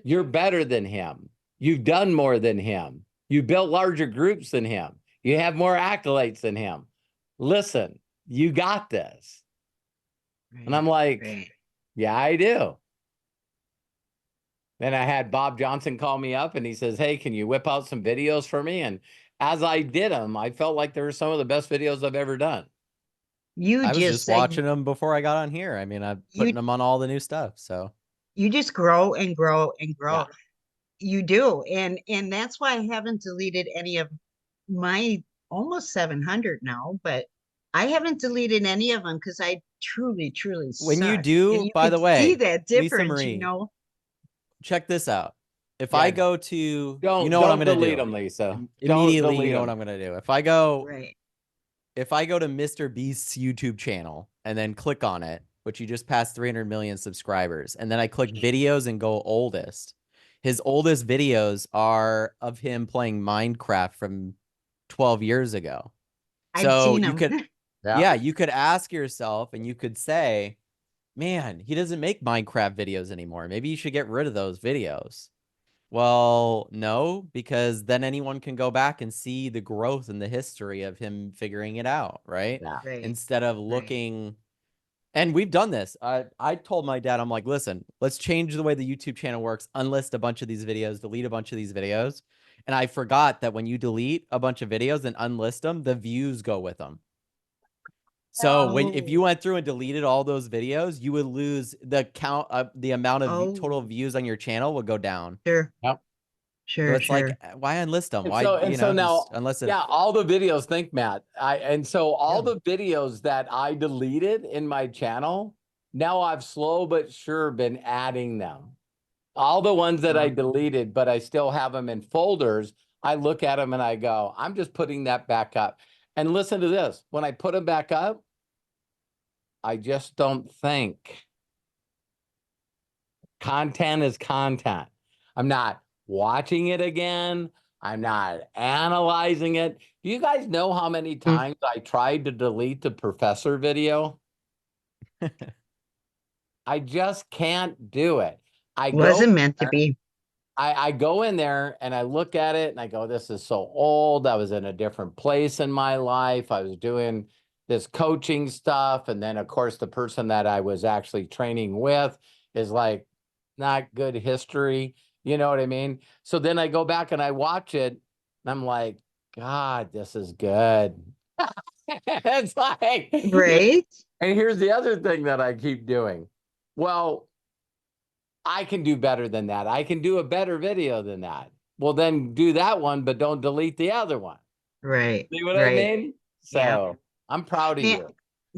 You're better than him. You've done more than him. You built larger groups than him. You have more accolades than him. Listen, you got this. And I'm like, yeah, I do. Then I had Bob Johnson call me up and he says, hey, can you whip out some videos for me? And as I did them, I felt like they were some of the best videos I've ever done. I was just watching them before I got on here. I mean, I'm putting them on all the new stuff. So you just grow and grow and grow. Yeah. You do. And that's why I haven't deleted any of my almost 700 now, but I haven't deleted any of them because I truly when you suck. do, And you by can the way, see that Lisa difference, Marie, check this out. If Yeah. I go to, Don't, you know what I'm going to delete do. them, Lisa. Immediately, Don't you know delete what I'm going to do. If I go, right. if I go to Mr. Beast's YouTube channel and then click on it, which you just passed 300 million subscribers, and then I click videos and go oldest, his oldest videos are of him playing Minecraft from 12 years ago. I've So seen you them. could, yeah, you could ask yourself and you could say, man, he doesn't make Minecraft videos anymore. Maybe you should get rid of those videos. Well, no, because then anyone can go back and see the growth and the history of him figuring it out, right? Yeah. Right. Instead of looking, and we've done this. I told my dad, I'm like, listen, let's change the way the YouTube channel works, unlist a bunch of these videos, delete a bunch of these videos. And I forgot that when you delete a bunch of videos and unlist them, the views go with them. So if you went through and deleted all those videos, you would lose the count of the amount of total views on your channel would go down. Sure. Yep. Sure. So it's like, why unlist them? And Why, so now, unless yeah, all the videos, think Matt. All Yeah. the videos that I deleted in my channel, now I've slow but sure been adding them. All the ones that I deleted, but I still have them in folders. I look at them and I go, I'm just putting that back up. And listen to this. When I put them back up, I just don't think. Content is content. I'm not watching it again. I'm not analyzing it. Do you guys know how many times I tried to delete the professor video? I just can't do it. Wasn't meant to be. I go in there and I look at it and I go, this is so old. I was in a different place in my life. I was doing this coaching stuff. And then, of course, the person that I was actually training with is like, not good history. You know what I mean? So then I go back and I watch it and I'm like, God, this is good. It's like, Right. and here's the other thing that I keep doing. Well, I can do better than that. I can do a better video than that. Well, then do that one, but don't delete the other one. Right. See what I mean? So Yeah. I'm proud of you.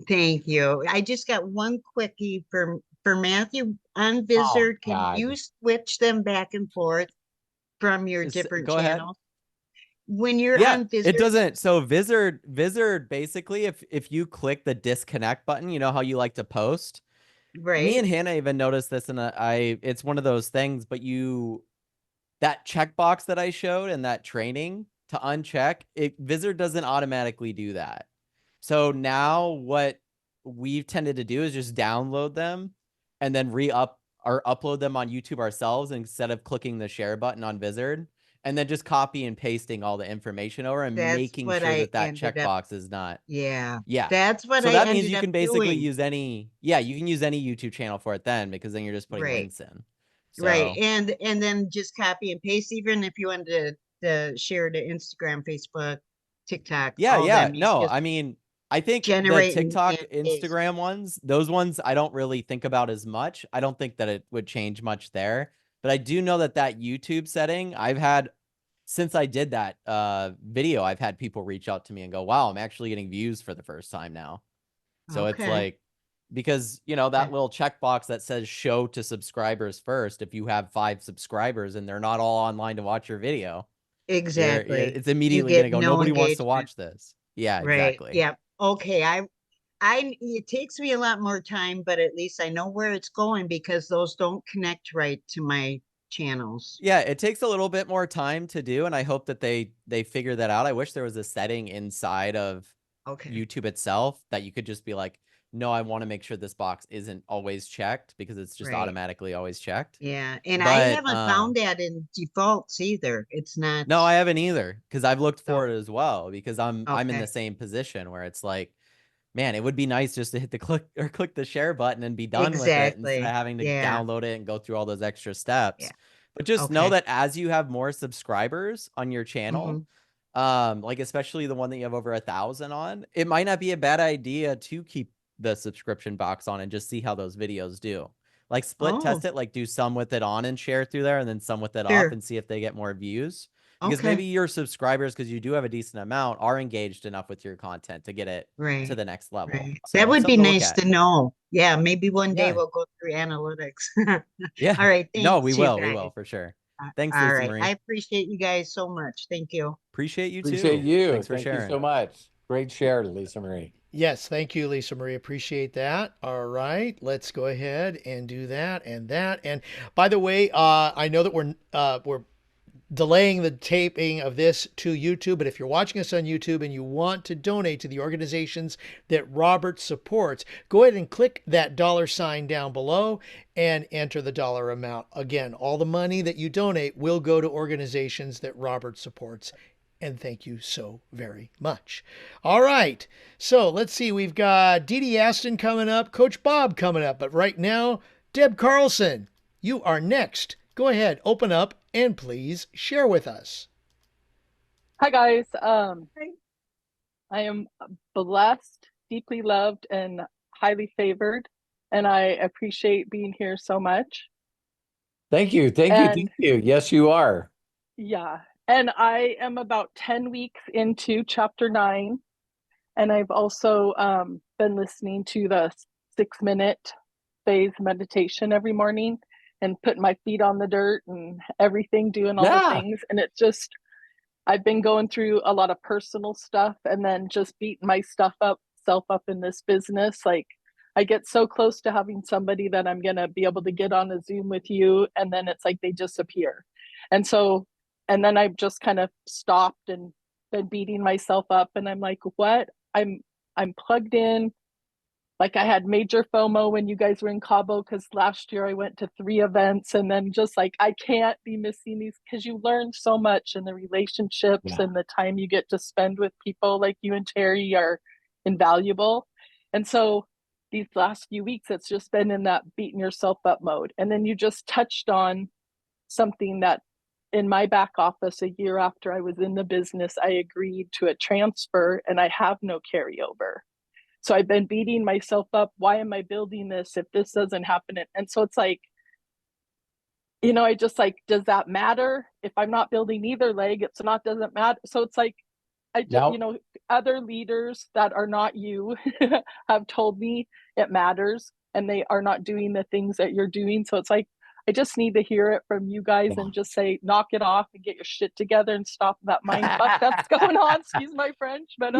Thank you. I just got one quickie for Matthew on Visitor. Can God. you switch them back and forth from your different go ahead. channels? When you're on Visitor, it doesn't. So Vizard basically, if you click the disconnect button, you know how you like to post. right? Me and Hannah even noticed this, and it's one of those things. But that checkbox that I showed in that training to uncheck it, Vizard doesn't automatically do that. So now what we've tended to do is just download them and then upload them on YouTube ourselves instead of clicking the share button on Vizard, and then just copy and pasting all the information over and That's making what sure I that ended up. checkbox is not. Yeah. Yeah. That's what So I that means ended you up can basically doing. use any YouTube channel for it then, because then you're just putting Right. links in. Right. So And then just copy and paste, even if you wanted to share to Instagram, Facebook, TikTok, all yeah. them, you No, just I mean, I think the generate TikTok, and paste. Instagram ones, those ones I don't really think about as much. I don't think that it would change much there. But I do know that YouTube setting, I've had, since I did that video, I've had people reach out to me and go, wow, I'm actually getting views for the first time now. So it's Okay. like, because, that little checkbox that says show to subscribers first, if you have 5 subscribers and they're not all online to watch your video, Exactly. it's You immediately going get to go, no nobody wants to engagement. watch this. Yeah, Right. exactly. Yeah. Okay. It takes me a lot more time, but at least I know where it's going because those don't connect right to my channels. Yeah, it takes a little bit more time to do, and I hope that they figure that out. I wish there was a setting inside of Okay. YouTube itself that you could just be like, no, I want to make sure this box isn't always checked, because it's just Right. automatically always checked. Yeah. And I But haven't found that in defaults either. It's not. no, I haven't either, because I've looked for So, it as well, because I'm in the okay. same position where it's like, man, it would be nice just to hit the click the share button and be done with it instead of Exactly. having to Yeah. download it and go through all those extra Yeah. steps. But just know Okay. that as you have more subscribers on your channel, like especially the one that you have over 1,000 on, it might not be a bad idea to keep the subscription box on and just see how those videos do. Like split test Oh, it, like do some with it on and share through there, and then some with it off, sure. and see if they get more views. Because Okay. maybe your subscribers, because you do have a decent amount, are engaged enough with your content to get it to Right. the next level. Right. So That it's would be something to look nice at. to know. Yeah. Maybe one day Yeah. we'll go through analytics. Yeah. All right. No, Thanks, we you will. We guys. will for sure. Thanks, All Lisa right. Marie. I appreciate you guys so much. Thank you. Appreciate you Appreciate too. you. Thanks for Thank you sharing. so much. Great share, Lisa Marie. Yes, thank you, Lisa Marie. Appreciate that. All right, let's go ahead and do that and that. And by the way, I know that we're delaying the taping of this to YouTube, but if you're watching us on YouTube and you want to donate to the organizations that Robert supports, go ahead and click that $sign down below and enter the dollar amount. Again, all the money that you donate will go to organizations that Robert supports. And thank you so very much. All right, so let's see. We've got Dee Dee Aston coming up, Coach Bob coming up, but right now, Deb Carlson, you are next. Go ahead, open up, and please share with us. Hi, guys. I am blessed, deeply loved, and highly favored, and I appreciate being here so much. Thank you. Thank you. Yes, you are. Yeah. And I am about 10 weeks into chapter 9. And I've also been listening to the 6-minute phase meditation every morning and putting my feet on the dirt and everything, doing all the things. And it's just, I've been going through a lot of personal stuff and then just beating myself up in this business. Like, I get so close to having somebody that I'm going to be able to get on a Zoom with you, and then it's like they disappear. And then I've just kind of stopped and been beating myself up, and I'm like, what? I'm plugged in. Like, I had major FOMO when you guys were in Cabo, because last year I went to 3 events, and then just like, I can't be missing these, because you learn so much, and the relationships and the time you get to spend with people like you and Terry are invaluable. And so these last few weeks, it's just been in that beating yourself up mode. And then you just touched on something that in my back office, a year after I was in the business, I agreed to a transfer and I have no carryover. So I've been beating myself up. Why am I building this if this doesn't happen? And so it's like, I just like, does that matter? If I'm not building either leg, doesn't matter. So it's like, I just, other leaders that are not you have told me it matters, and they are not doing the things that you're doing. So it's like, I just need to hear it from you guys and just say, knock it off and get your shit together and stop that mind fuck that's going on. Excuse my French, but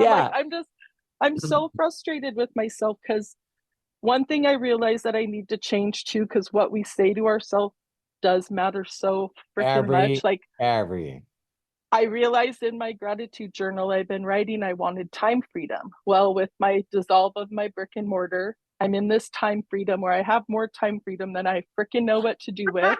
I'm so frustrated with myself, because one thing I realized that I need to change too, because what we say to ourselves does matter so freaking much. Like, I realized in my gratitude journal I've been writing I wanted time freedom. Well, with my dissolve of my brick and mortar, I'm in this time freedom where I have more time freedom than I freaking know what to do with.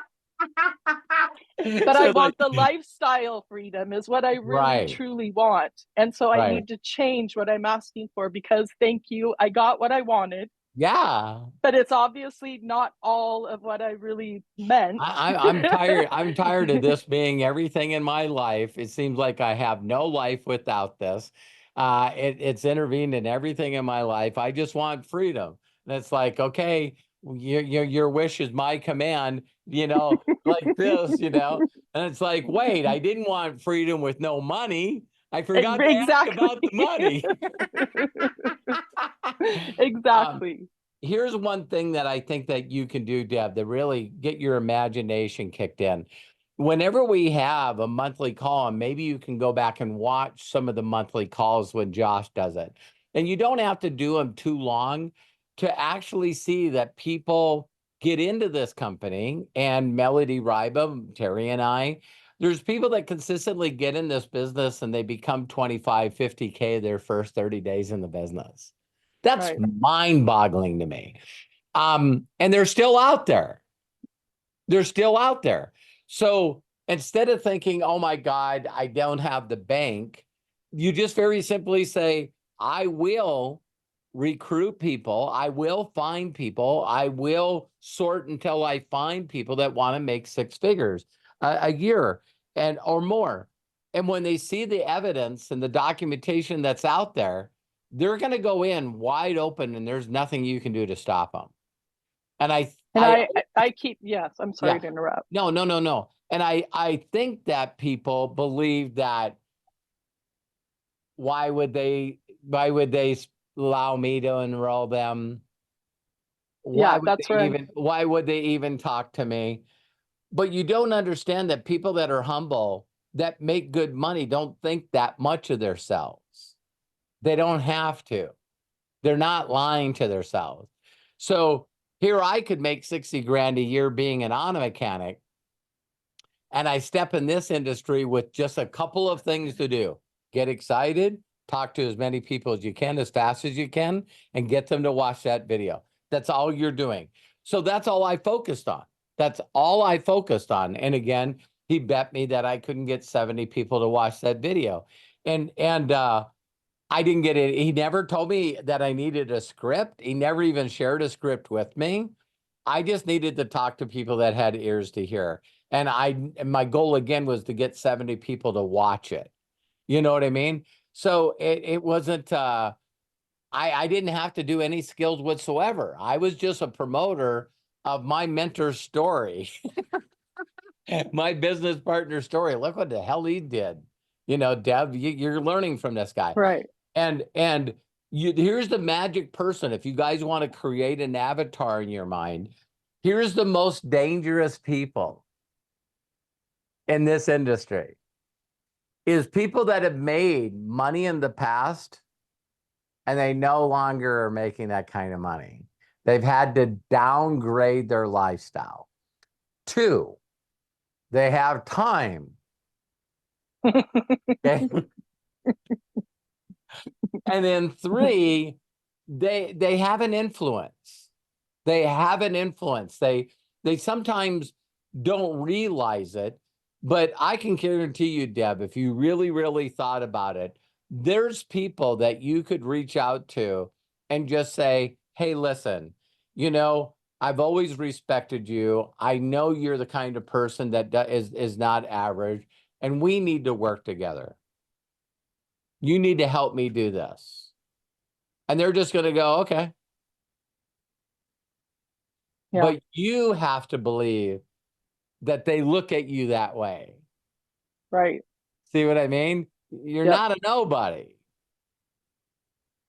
But I want the lifestyle freedom is what I really truly want. And so I need to change what I'm asking for, because thank you, I got what I wanted. Yeah. But it's obviously not all of what I really meant. I'm tired. I'm tired of this being everything in my life. It seems like I have no life without this. It's intervened in everything in my life. I just want freedom. And it's like, okay, your wish is my command, like this, And it's like, wait, I didn't want freedom with no money. I forgot to ask about the money. Exactly. Here's one thing that I think that you can do, Deb, to really get your imagination kicked in. Whenever we have a monthly call, and maybe you can go back and watch some of the monthly calls when Josh does it. And you don't have to do them too long to actually see that people get into this company. And Melody Ryba, Terry and I, there's people that consistently get in this business and they become 25, 50K their first 30 days in the business. That's mind-boggling to me. And they're still out there. They're still out there. So instead of thinking, oh my God, I don't have the bank, you just very simply say, I will recruit people. I will find people. I will sort until I find people that want to make 6 figures a year or more. And when they see the evidence and the documentation that's out there, they're going to go in wide open, and there's nothing you can do to stop them. And I keep, yes, I'm sorry to interrupt. No. And I think that people believe that why would they allow me to enroll them? Why would they even talk to me? But you don't understand that people that are humble, that make good money, don't think that much of themselves. They don't have to. They're not lying to themselves. So here I could make 60 grand a year being an auto mechanic, and I step in this industry with just a couple of things to do. Get excited, talk to as many people as you can, as fast as you can, and get them to watch that video. That's all you're doing. So that's all I focused on. That's all I focused on. And again, he bet me that I couldn't get 70 people to watch that video. And I didn't get it. He never told me that I needed a script. He never even shared a script with me. I just needed to talk to people that had ears to hear. And my goal again was to get 70 people to watch it. You know what I mean? So it wasn't, I didn't have to do any skills whatsoever. I was just a promoter of my mentor's story, my business partner's story. Look what the hell he did. Deb, you're learning from this guy. Right. And here's the magic person. If you guys want to create an avatar in your mind, here's the most dangerous people in this industry is people that have made money in the past and they no longer are making that kind of money. They've had to downgrade their lifestyle. 2, they have time. Okay. And then 3, they have an influence. They have an influence. They sometimes don't realize it, but I can guarantee you, Deb, if you really, really thought about it, there's people that you could reach out to and just say, hey, listen, I've always respected you. I know you're the kind of person that is not average, and we need to work together. You need to help me do this. And they're just going to go, okay. Yeah. But you have to believe that they look at you that way. Right. See what I mean? You're not a nobody.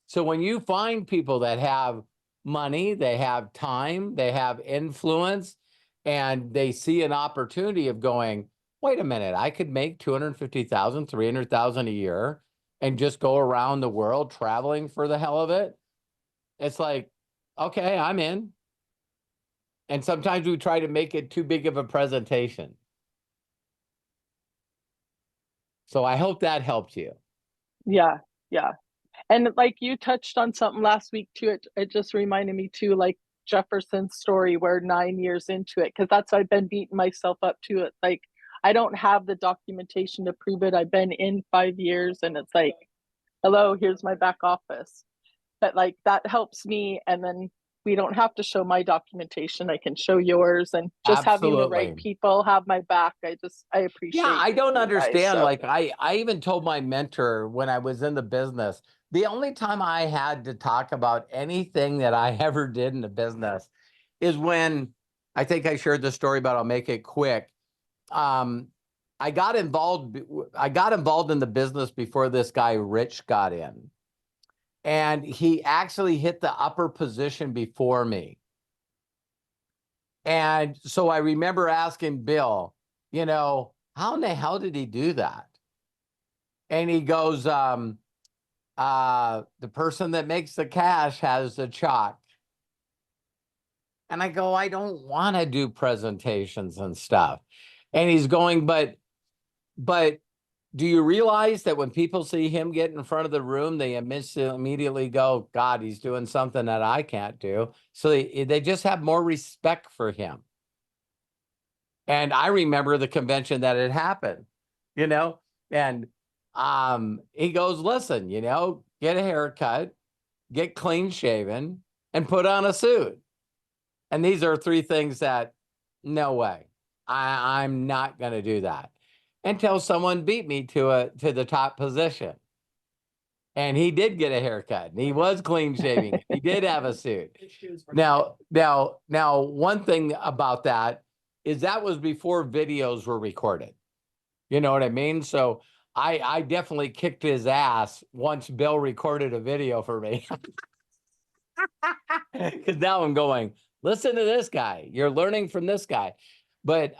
So when you find people that have money, they have time, they have influence, and they see an opportunity of going, wait a minute, I could make $250,000, $300,000 a year and just go around the world traveling for the hell of it. It's like, okay, I'm in. And sometimes we try to make it too big of a presentation. So I hope that helped you. Yeah. Yeah. And like you touched on something last week too, it just reminded me too, like Jefferson's story where 9 years into it, because that's I've been beating myself up to it. Like I don't have the documentation to prove it. I've been in 5 years and it's like, hello, here's my back office. But like that helps me, and then we don't have to show my documentation. I can show yours, and just having the right Absolutely. people have my back. I appreciate. Yeah, I don't you guys, understand. so. Like I even told my mentor when I was in the business, the only time I had to talk about anything that I ever did in the business is when I think I shared the story, but I'll make it quick. I got involved in the business before this guy Rich got in. And he actually hit the upper position before me. And so I remember asking Bill, how in the hell did he do that? And he goes, the person that makes the cash has the chalk. And I go, I don't want to do presentations and stuff. And he's going, but do you realize that when people see him get in front of the room, they immediately go, God, he's doing something that I can't do. So they just have more respect for him. And I remember the convention that had happened, and he goes, listen, get a haircut, get clean shaven, and put on a suit. And these are three things that, no way, I'm not going to do that. Until someone beat me to the top position. And he did get a haircut and he was clean shaving. He did have a suit. Now, one thing about that is that was before videos were recorded. You know what I mean? So I definitely kicked his ass once Bill recorded a video for me. Because now I'm going, listen to this guy. You're learning from this guy. But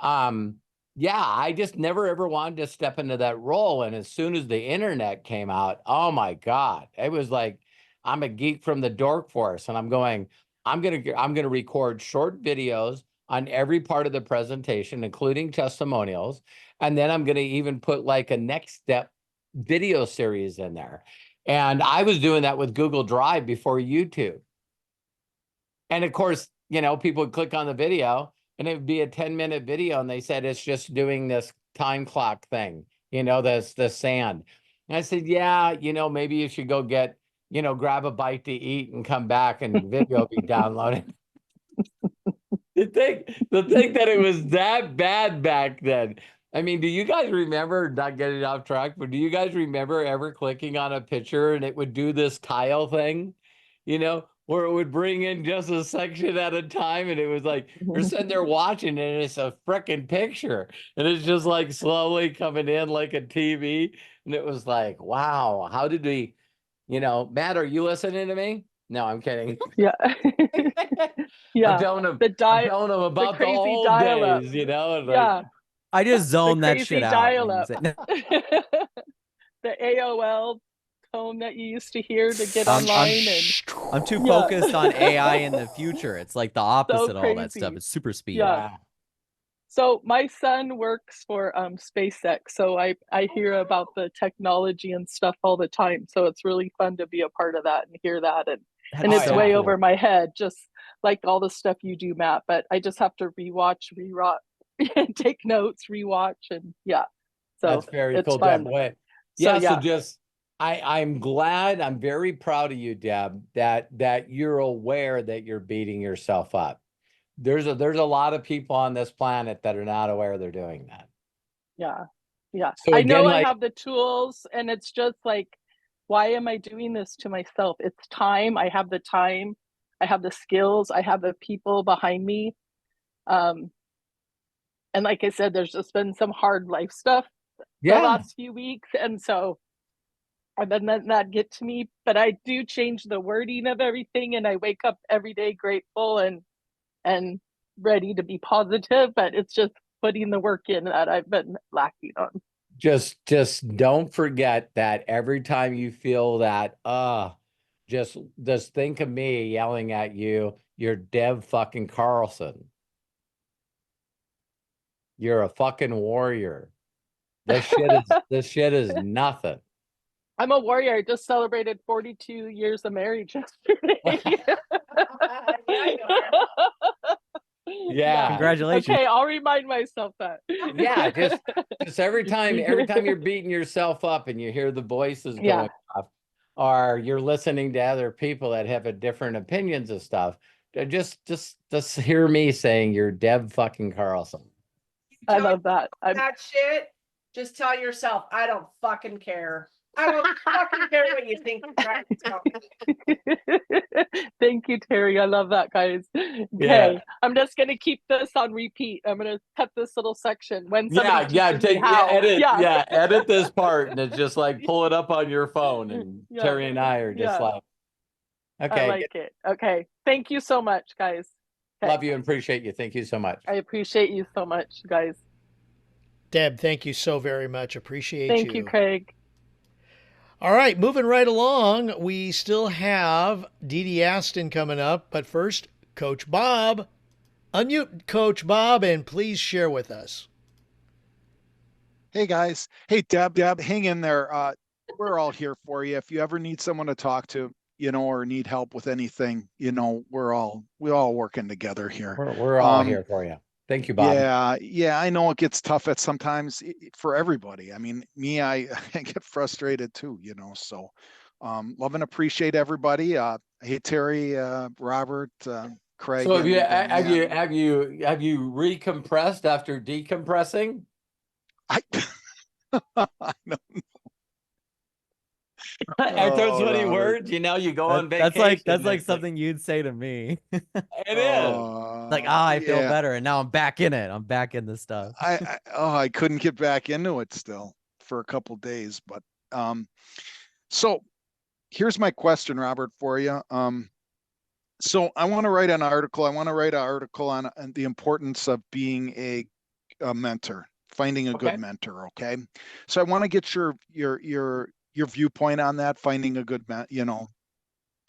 yeah, I just never ever wanted to step into that role. And as soon as the internet came out, oh my God, it was like I'm a geek from the dork force, and I'm going, I'm gonna record short videos on every part of the presentation, including testimonials, and then I'm gonna even put like a next step video series in there. And I was doing that with Google Drive before YouTube. And of course, people would click on the video and it would be a 10-minute video. And they said, it's just doing this time clock thing, the sand. And I said, yeah, maybe you should go get, grab a bite to eat and come back and video be downloaded. To think that it was that bad back then. I mean, do you guys remember, not getting off track, but do you guys remember ever clicking on a picture and it would do this tile thing, where it would bring in just a section at a time, and it was like you're sitting there watching and it's a freaking picture and it's just like slowly coming in like a TV. And it was like, wow, how did we, Matt, are you listening to me? No, I'm kidding. Yeah. Yeah. I'm telling him about the old dial-up. days, Yeah. I just zone that crazy shit out. Dial-up. The AOL tone that you used to hear to get online. I'm too focused on AI in the future. It's like the opposite of all that stuff. It's super speed. Yeah. So my son works for SpaceX, so I hear about the technology and stuff all the time. So it's really fun to be a part of that and hear that. And it's way cool. Over my head, just like all the stuff you do, Matt. But I just have to rewatch, and take notes, rewatch, and yeah. So that's very cool, fun. Deb. So just I'm glad, I'm very proud of you, Deb, that you're aware that you're beating yourself up. There's a lot of people on this planet that are not aware they're doing that. Yeah. Yeah. So again, I know I have the tools, and it's just like, why am I doing this to myself? It's time. I have the time. I have the skills. I have the people behind me. And like I said, there's just been some hard life stuff the last few weeks. And so I've been letting that get to me, but I do change the wording of everything. And I wake up every day grateful and ready to be positive, but it's just putting the work in that I've been lacking on. Just don't forget that every time you feel that, just think of me yelling at you, you're Deb fucking Carlson. You're a fucking warrior. This shit is nothing. I'm a warrior. I just celebrated 42 years of marriage yesterday. Yeah. Congratulations. Okay, I'll remind myself that. Yeah, just every time you're beating yourself up and you hear the voices going off, or you're listening to other people that have a different opinions of stuff, just hear me saying you're Deb fucking Carlson. I love that. That shit, just tell yourself, I don't fucking care. I don't fucking care what you think. Thank you, Terry. I love that, guys. Okay, Yeah. I'm just gonna keep this on repeat. I'm gonna cut this little section when Yeah, somebody teaches me how. edit this part and it's just like pull it up on your phone and Terry and I are just like, okay. I like it. Okay. Thank you so much, guys. Okay. Love you and appreciate you. Thank you so much. I appreciate you so much, guys. Deb, thank you so very much. Appreciate you. Thank you, Craig. All right, moving right along, we still have Dee Dee Aston coming up, but first, Coach Bob. Unmute Coach Bob and please share with us. Hey guys. Hey Deb, hang in there. We're all here for you. If you ever need someone to talk to, or need help with anything, we're all working together here. We're all here for you. Thank you, Bob. Yeah, I know it gets tough at sometimes for everybody. I mean, me, I get frustrated too, so love and appreciate everybody. Hey Terry, Robert, Craig. So have you recompressed after decompressing? I don't Aren't those funny words? You go on vacation. That's like something you'd say to me. It is. Like, I feel better, and now I'm back in it. I'm back in this stuff. I couldn't get back into it still for a couple days, but so here's my question, Robert, for you. So I want to write an article. I want to write an article on the importance of being a mentor, finding a good mentor. Okay, so I want to get your viewpoint on that. Finding a good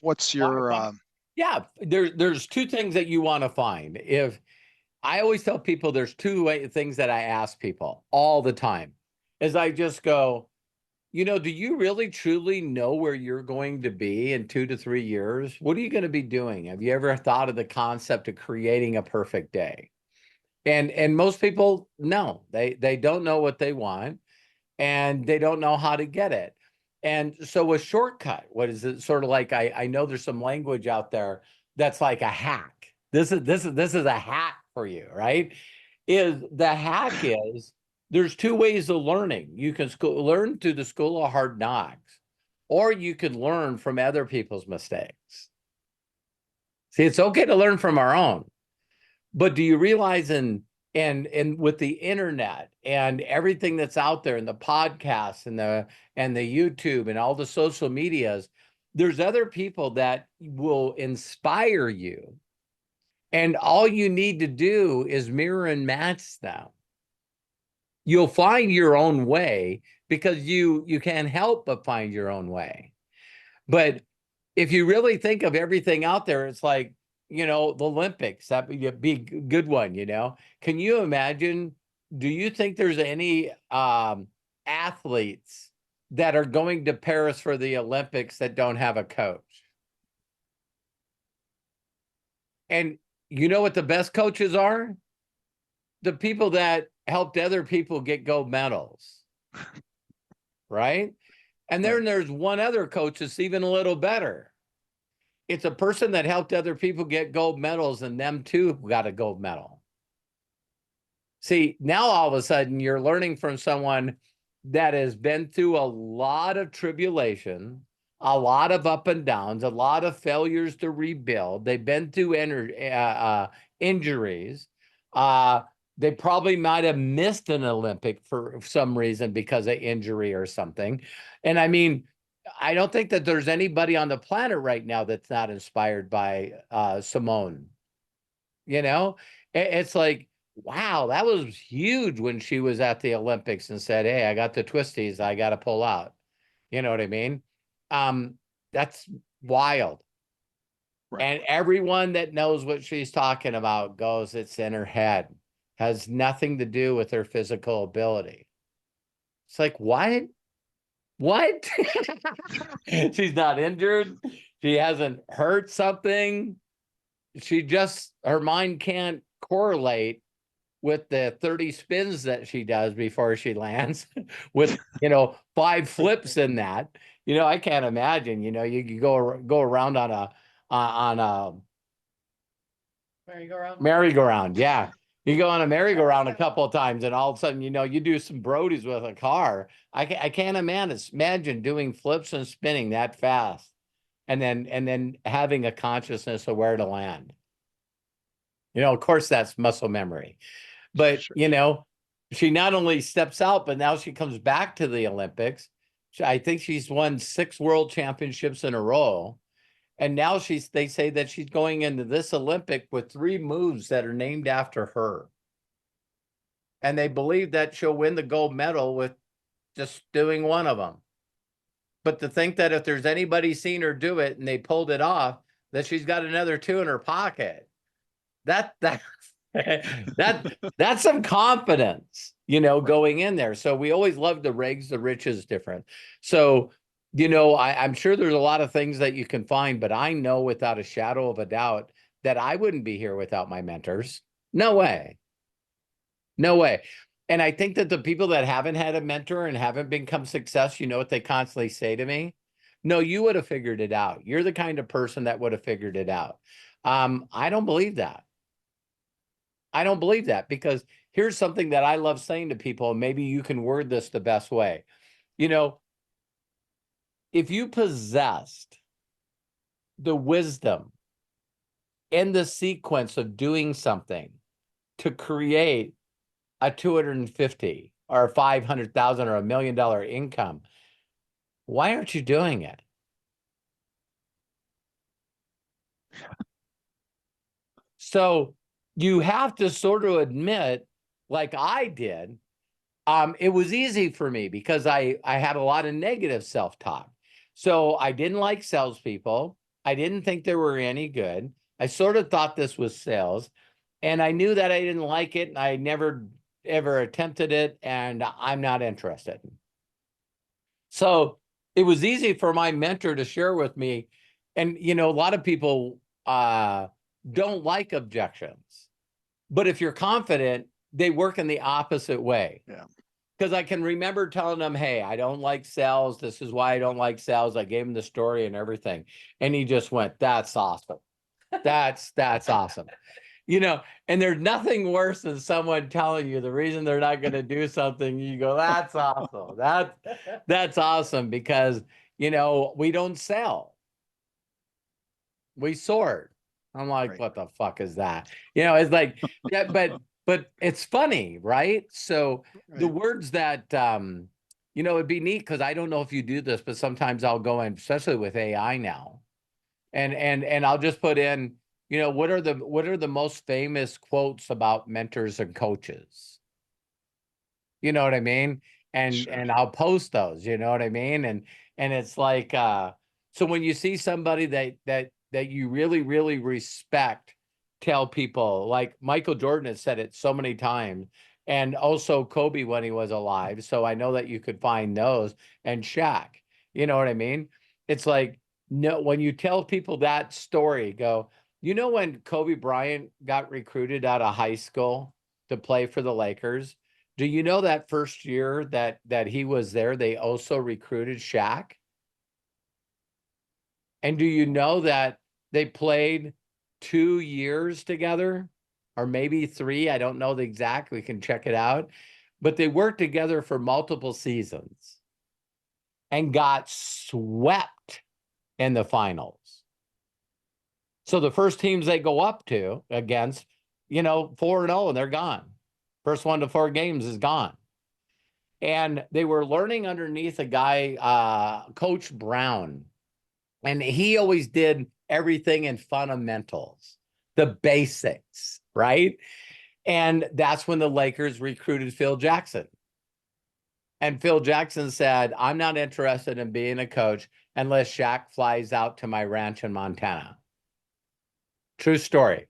what's your there's two things that you want to find. If I always tell people there's two things that I ask people all the time, is I just go, do you really truly know where you're going to be in 2 to 3 years? What are you going to be doing? Have you ever thought of the concept of creating a perfect day? And most people, no, they don't know what they want and they don't know how to get it. And so a shortcut, what is it? Sort of like, I know there's some language out there that's like a hack. This is a hack for you, right? The hack is there's two ways of learning. You can learn through the school of hard knocks, or you can learn from other people's mistakes. See, it's okay to learn from our own, but do you realize and with the internet and everything that's out there and the podcasts and the YouTube and all the social medias, there's other people that will inspire you. And all you need to do is mirror and match them. You'll find your own way because you can't help but find your own way. But if you really think of everything out there, it's like, the Olympics, that would be a good one, Can you imagine, do you think there's any athletes that are going to Paris for the Olympics that don't have a coach? And you know what the best coaches are? The people that helped other people get gold medals, right? And then there's one other coach that's even a little better. It's a person that helped other people get gold medals and them too got a gold medal. See, now all of a sudden you're learning from someone that has been through a lot of tribulation, a lot of up and downs, a lot of failures to rebuild. They've been through injuries. They probably might have missed an Olympic for some reason because of injury or something. And I mean, I don't think that there's anybody on the planet right now that's not inspired by Simone. It's like, wow, that was huge when she was at the Olympics and said, hey, I got the twisties, I got to pull out. You know what I mean? That's wild. Right. And everyone that knows what she's talking about goes, it's in her head. Has nothing to do with her physical ability. It's like, what? What? She's not injured. She hasn't hurt something. She just, her mind can't correlate with the 30 spins that she does before she lands with, 5 flips in that. I can't imagine, you go around on a merry-go-round. Yeah. You go on a merry-go-round a couple of times and all of a sudden, you do some Brodies with a car. I can't imagine doing flips and spinning that fast and then having a consciousness of where to land. Of course that's muscle memory. But, Sure. she not only steps out, but now she comes back to the Olympics. I think she's won 6 world championships in a row. And now they say that she's going into this Olympic with 3 moves that are named after her. And they believe that she'll win the gold medal with just doing one of them. But to think that if there's anybody seen her do it and they pulled it off, that she's got another 2 in her pocket. That's some confidence, going in there. So we always love the regs, the rich is different. So, I'm sure there's a lot of things that you can find, but I know without a shadow of a doubt that I wouldn't be here without my mentors. No way. No way. And I think that the people that haven't had a mentor and haven't become success, you know what they constantly say to me? No, you would have figured it out. You're the kind of person that would have figured it out. I don't believe that. I don't believe that, because here's something that I love saying to people, and maybe you can word this the best way. If you possessed the wisdom and the sequence of doing something to create a 250 or 500,000 or $1 million income, why aren't you doing it? So you have to sort of admit, like I did, it was easy for me because I had a lot of negative self-talk. So I didn't like salespeople. I didn't think they were any good. I sort of thought this was sales, and I knew that I didn't like it, and I never ever attempted it, and I'm not interested. So it was easy for my mentor to share with me. And, a lot of people don't like objections, but if you're confident, they work in the opposite way. Yeah. Because I can remember telling them, hey, I don't like sales. This is why I don't like sales. I gave him the story and everything. And he just went, that's awesome. That's awesome. And there's nothing worse than someone telling you the reason they're not going to do something. You go, that's awesome. That's awesome, because, we don't sell. We sort. I'm like, Right. what the fuck is that? It's like, yeah, but it's funny, right? So the words that, it'd be neat, because I don't know if you do this, but sometimes I'll go in, especially with AI now, and I'll just put in, what are the most famous quotes about mentors and coaches? You know what I mean? And Sure. and I'll post those, you know what I mean? And it's like, so when you see somebody that you really, really respect, tell people, like Michael Jordan has said it so many times, and also Kobe when he was alive. So I know that you could find those, and Shaq, you know what I mean? It's like, no, when you tell people that story, go, when Kobe Bryant got recruited out of high school to play for the Lakers, do you know that first year that he was there, they also recruited Shaq? And do you know that they played 2 years together, or maybe 3? I don't know the exact. We can check it out. But they worked together for multiple seasons and got swept in the finals. So the first teams they go up to against, 4-0, and they're gone. First 1 to 4 games is gone. And they were learning underneath a guy, Coach Brown. And he always did everything in fundamentals, the basics, right? And that's when the Lakers recruited Phil Jackson. And Phil Jackson said, I'm not interested in being a coach unless Shaq flies out to my ranch in Montana. True story.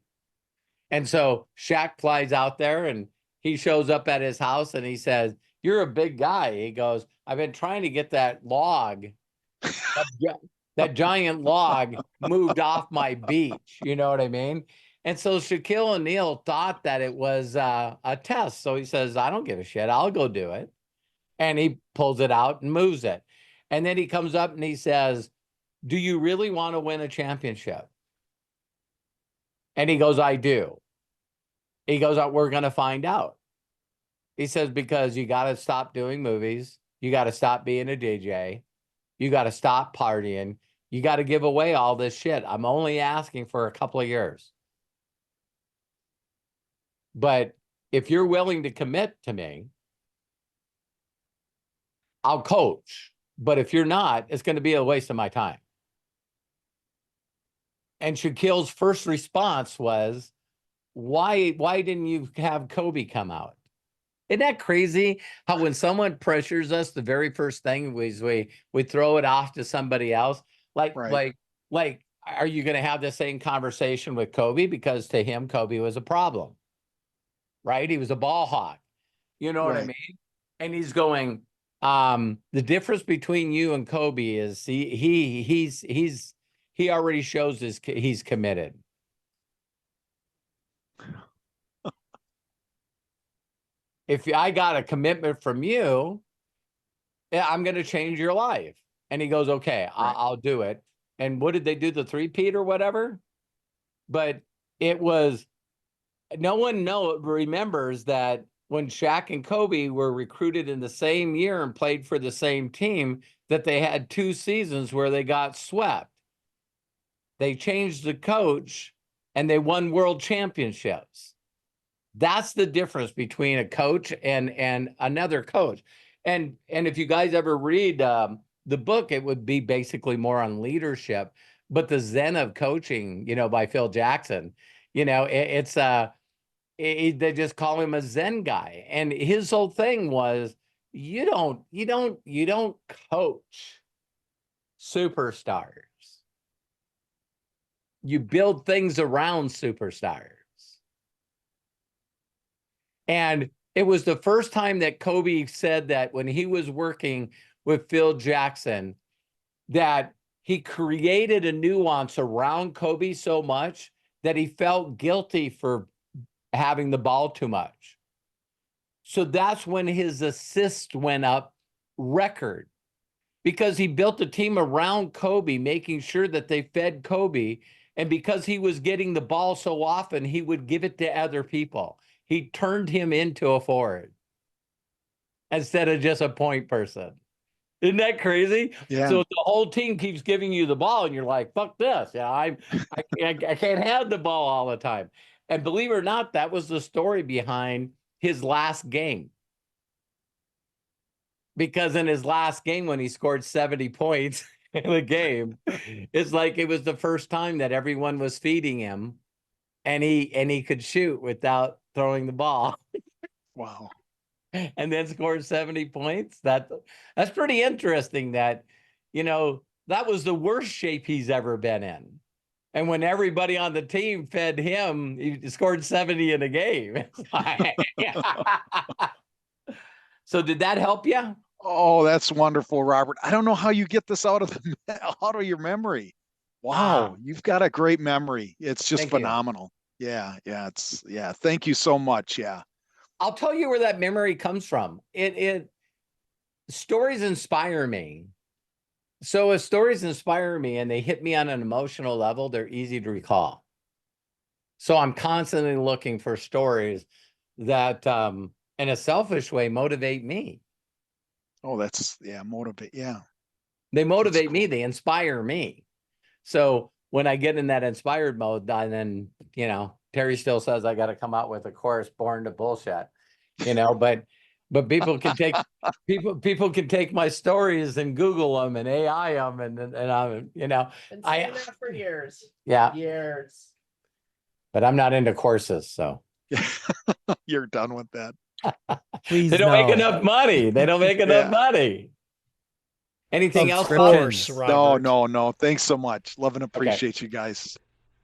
And so Shaq flies out there, and he shows up at his house, and he says, you're a big guy. He goes, I've been trying to get that log, that giant log moved off my beach. You know what I mean? And so Shaquille O'Neal thought that it was a test. So he says, I don't give a shit. I'll go do it. And he pulls it out and moves it. And then he comes up and he says, do you really want to win a championship? And he goes, I do. He goes, we're going to find out. He says, because you got to stop doing movies. You got to stop being a DJ. You got to stop partying. You got to give away all this shit. I'm only asking for a couple of years. But if you're willing to commit to me, I'll coach. But if you're not, it's going to be a waste of my time. And Shaquille's first response was, why didn't you have Kobe come out? Isn't that crazy how when someone pressures us, the very first thing is we throw it off to somebody else? Like, are you going to have the same conversation with Kobe? Because to him, Kobe was a problem, right? He was a ball hawk. You know what I mean? And he's going, the difference between you and Kobe is he already shows he's committed. If I got a commitment from you, I'm going to change your life. And he goes, okay, I'll do it. And what did they do? The 3-peat or whatever? But it was, no one remembers that when Shaq and Kobe were recruited in the same year and played for the same team, that they had 2 seasons where they got swept. They changed the coach and they won world championships. That's the difference between a coach and another coach. And if you guys ever read the book, it would be basically more on leadership. But the Zen of Coaching, by Phil Jackson, they just call him a Zen guy. And his whole thing was, you don't coach superstars. You build things around superstars. And it was the first time that Kobe said that when he was working with Phil Jackson, that he created a nuance around Kobe so much that he felt guilty for having the ball too much. So that's when his assist went up record, because he built a team around Kobe, making sure that they fed Kobe. And because he was getting the ball so often, he would give it to other people. He turned him into a forward instead of just a point person. Isn't that crazy? Yeah. So the whole team keeps giving you the ball and you're like, fuck this. Yeah, I can't have the ball all the time. And believe it or not, that was the story behind his last game. Because in his last game, when he scored 70 points in the game, it's like it was the first time that everyone was feeding him and he could shoot without throwing the ball. Wow. And then scored 70 points. That's pretty interesting that, that was the worst shape he's ever been in. And when everybody on the team fed him, he scored 70 in a game. So did that help you? Oh, that's wonderful, Robert. I don't know how you get this out of your memory. Wow, you've got a great memory. It's just phenomenal. Yeah. Thank you so much. Yeah. I'll tell you where that memory comes from. Stories inspire me. So if stories inspire me and they hit me on an emotional level, they're easy to recall. So I'm constantly looking for stories that, in a selfish way, motivate me. Oh, motivate. Yeah. They motivate me. They inspire me. So when I get in that inspired mode, then, Terry still says I got to come out with a course, Born to Bullshit, but people can take people can take my stories and Google them and AI them and I'm, Been saying that for years. Yeah. Years. But I'm not into courses, so you're done with that. Please, they don't make enough money. They don't make enough money. Anything else? No. Thanks so much. Love and appreciate you guys.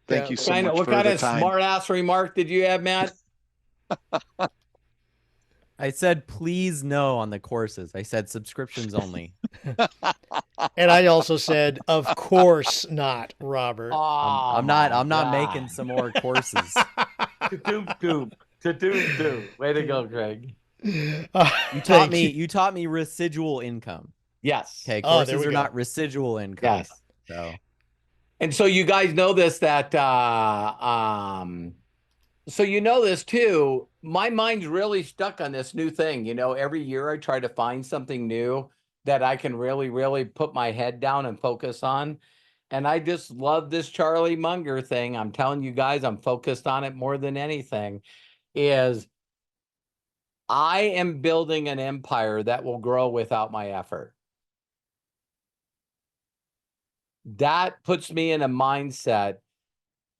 Thank you so much. What kind of smart ass remark did you have, Matt? I said, please no on the courses. I said subscriptions only. And I also said, of course not, Robert. I'm not making some more courses. Way to go, Craig. You taught me residual income. Yes. Okay, Oh, there courses we are go. not residual income. Yes. So And so you guys know this, that so you know this too. My mind's really stuck on this new thing. You know, every year I try to find something new that I can really, really put my head down and focus on. And I just love this Charlie Munger thing. I'm telling you guys, I'm focused on it more than anything. Is I am building an empire that will grow without my effort. That puts me in a mindset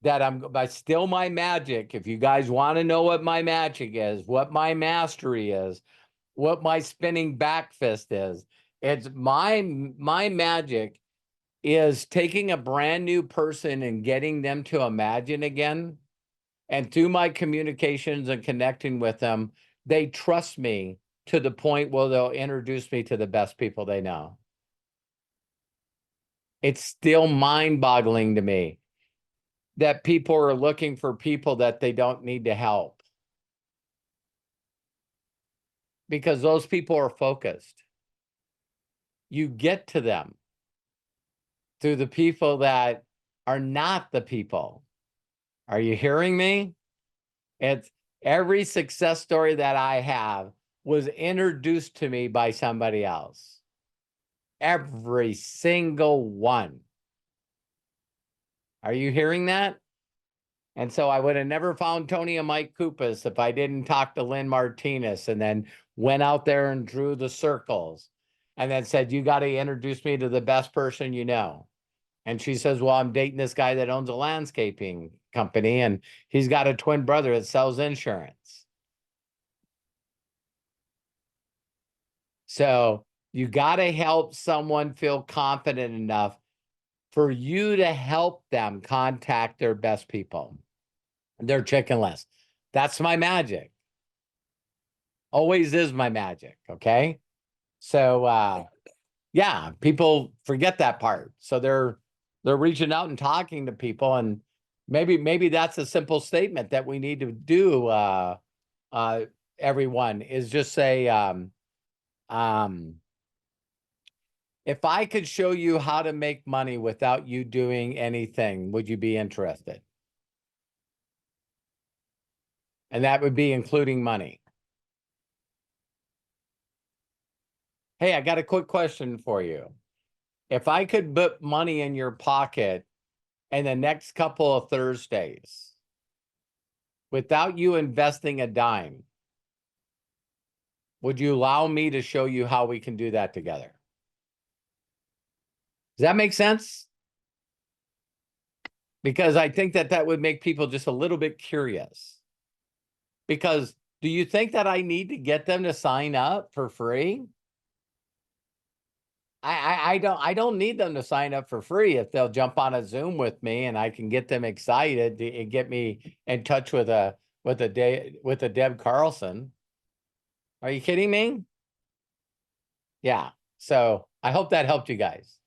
that I still my magic. If you guys want to know what my magic is, what my mastery is, what my spinning back fist is, it's my magic is taking a brand new person and getting them to imagine again. And through my communications and connecting with them, they trust me to the point where they'll introduce me to the best people they know. It's still mind-boggling to me that people are looking for people that they don't need to help, because those people are focused. You get to them through the people that are not the people. Are you hearing me? It's every success story that I have was introduced to me by somebody else. Every single one. Are you hearing that? And so I would have never found Tony and Mike Koupas if I didn't talk to Lynn Martinez and then went out there and drew the circles and then said, you got to introduce me to the best person you know. And she says, well, I'm dating this guy that owns a landscaping company and he's got a twin brother that sells insurance. So you got to help someone feel confident enough for you to help them contact their best people, their chicken list. That's my magic. Always is my magic. Okay. So, yeah, people forget that part. So they're reaching out and talking to people, and maybe that's a simple statement that we need to do. Everyone is just say, if I could show you how to make money without you doing anything, would you be interested? And that would be including money. Hey, I got a quick question for you. If I could put money in your pocket in the next couple of Thursdays without you investing a dime, would you allow me to show you how we can do that together? Does that make sense? Because I think that would make people just a little bit curious. Because do you think that I need to get them to sign up for free? I don't need them to sign up for free if they'll jump on a Zoom with me and I can get them excited to get me in touch with a Deb Carlson. Are you kidding me? Yeah. So I hope that helped you guys.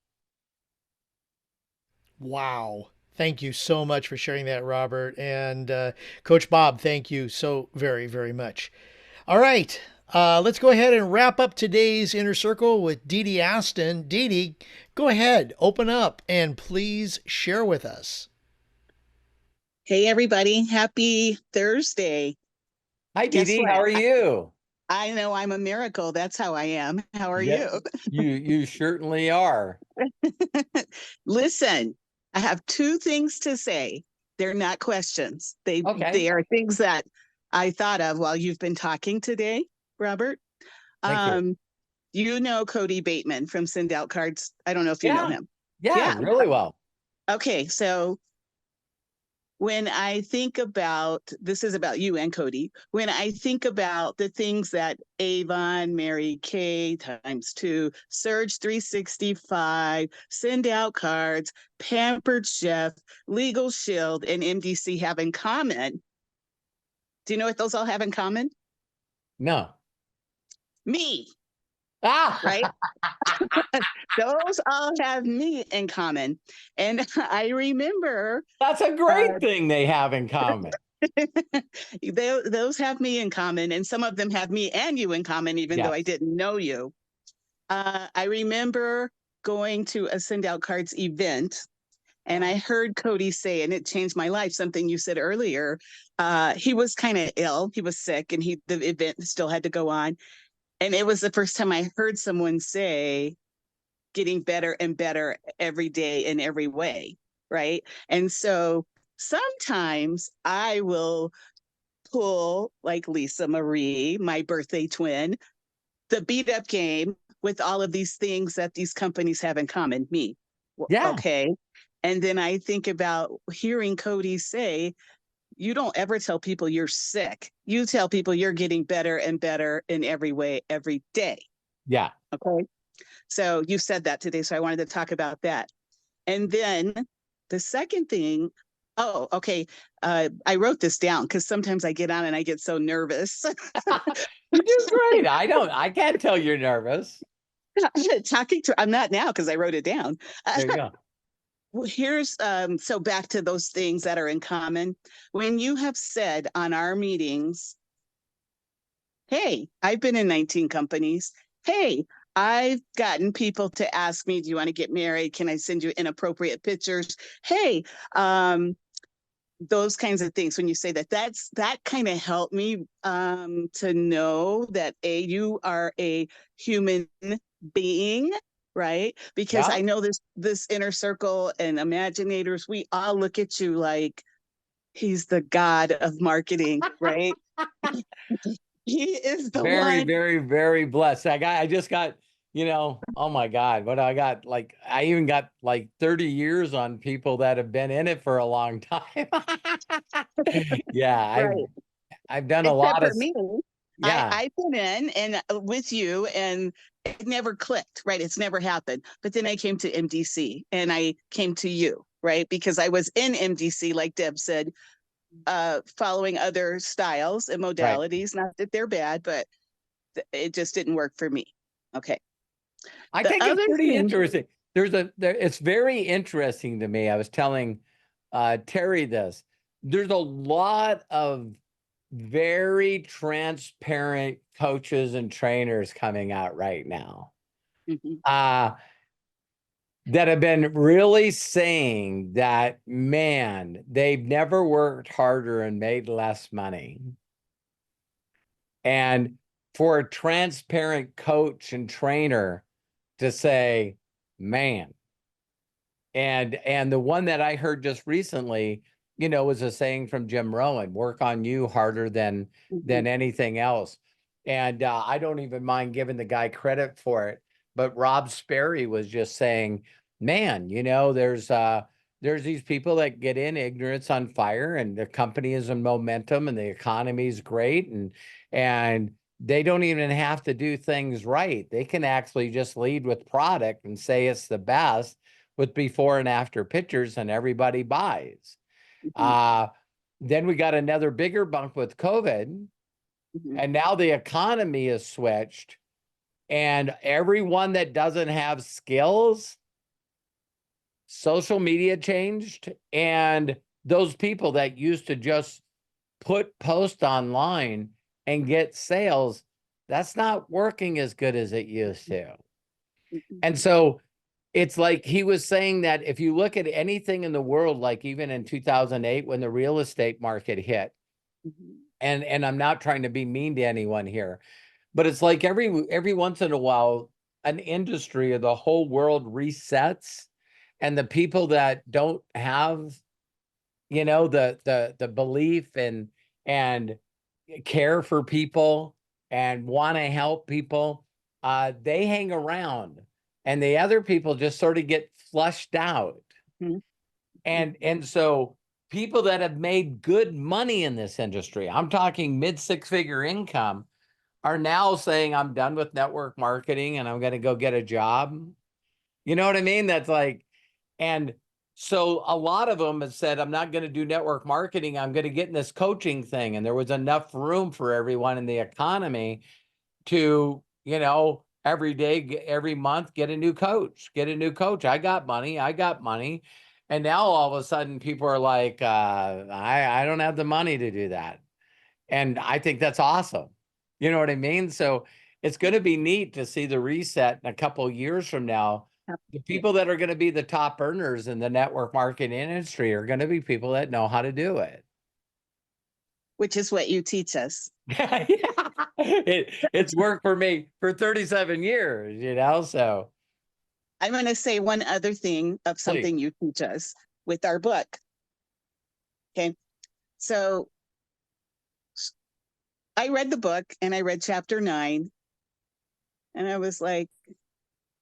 Wow. Thank you so much for sharing that, Robert. And Coach Bob, thank you so very, very much. All right. Let's go ahead and wrap up today's Inner Circle with Dee Dee Aston. Dee Dee, go ahead, open up, and please share with us. Hey, everybody. Happy Thursday. Hi, Dee Dee. How are you? I know I'm a miracle. That's how I am. How are you? You certainly are. Listen, I have two things to say. They're not questions. They are things that I thought of while you've been talking today, Robert. Thank you. You know Cody Bateman from Send Out Cards. I don't know if you know him. Yeah, really well. Okay, so when I think about, this is about you and Cody, when I think about the things that Avon, Mary Kay ×2, Surge 365, Send Out Cards, Pampered Chef, Legal Shield, and MDC have in common, do you know what those all have in common? No. me, Ah, right? Those all have me in common. And I remember that's a great thing they have in common. those have me in common, and some of them have me and you in common, even though I Yes. didn't know you. I remember going to a Send Out Cards event, and I heard Cody say, and it changed my life, something you said earlier. He was kind of ill. He was sick, and the event still had to go on. And it was the first time I heard someone say, getting better and better every day in every way, right? And so sometimes I will pull, like Lisa Marie, my birthday twin, the beat up game with all of these things that these companies have in common. Me. Yeah. Okay. And then I think about hearing Cody say, you don't ever tell people you're sick. You tell people you're getting better and better in every way, every day. Yeah. Okay. So you said that today. So I wanted to talk about that. And then the second thing, oh, okay. I wrote this down because sometimes I get on and I get so nervous. You do great. I can't tell you're nervous. I'm not now because I wrote it down. There you go. Well, here's so back to those things that are in common. When you have said on our meetings, hey, I've been in 19 companies. Hey, I've gotten people to ask me, do you want to get married? Can I send you inappropriate pictures? Hey, those kinds of things. When you say that, that kind of helped me to know that you are a human being, right? Because I know this inner circle and imaginators, we all look at you like he's the god of marketing, right? He is the very, one. very, very blessed. I just got, oh my God, what I got, like, I even got like 30 years on people that have been in it for a long time. Yeah, Right. I've done a Except lot for of, me, yeah. I've been in and with you, and it never clicked, right? It's never happened. But then I came to MDC and I came to you, right? Because I was in MDC, like Deb said, following other styles and modalities. Not that they're bad, but it just didn't work for me. Okay. I The think it's other pretty thing, interesting. It's very interesting to me. I was telling Terry this. There's a lot of very transparent coaches and trainers coming out right now that have been really saying that, man, they've never worked harder and made less money. And for a transparent coach and trainer to say, man, and the one that I heard just recently, was a saying from Jim Rohn: work on you harder than anything else. And I don't even mind giving the guy credit for it. But Rob Sperry was just saying, man, there's these people that get in ignorance on fire, and the company is in momentum and the economy is great, and they don't even have to do things right. They can actually just lead with product and say it's the best with before and after pictures, and everybody buys. Then we got another bigger bump with COVID, and now the economy is switched, and everyone that doesn't have skills, social media changed, and those people that used to just post online and get sales, that's not working as good as it used to. And so it's like he was saying that if you look at anything in the world, like even in 2008 when the real estate market hit, and I'm not trying to be mean to anyone here, but it's like every once in a while, an industry or the whole world resets, and the people that don't have, the belief and care for people and want to help people, they hang around, and the other people just sort of get flushed out. And so people that have made good money in this industry, I'm talking mid 6-figure income, are now saying, I'm done with network marketing and I'm going to go get a job. You know what I mean? That's like, and so a lot of them have said, I'm not going to do network marketing. I'm going to get in this coaching thing. And there was enough room for everyone in the economy to you know, every day, every month, get a new coach, get a new coach. I got money. I got money. And now all of a sudden people are like, I don't have the money to do that. And I think that's awesome. You know what I mean? So it's going to be neat to see the reset in a couple of years from now. The people that are going to be the top earners in the network marketing industry are going to be people that know how to do it. Which is what you teach us. Yeah. It's worked for me for 37 years, you know, so. I'm going to say one other thing of something Please. you teach us with our book. Okay. So I read the book and I read chapter 9 and I was like,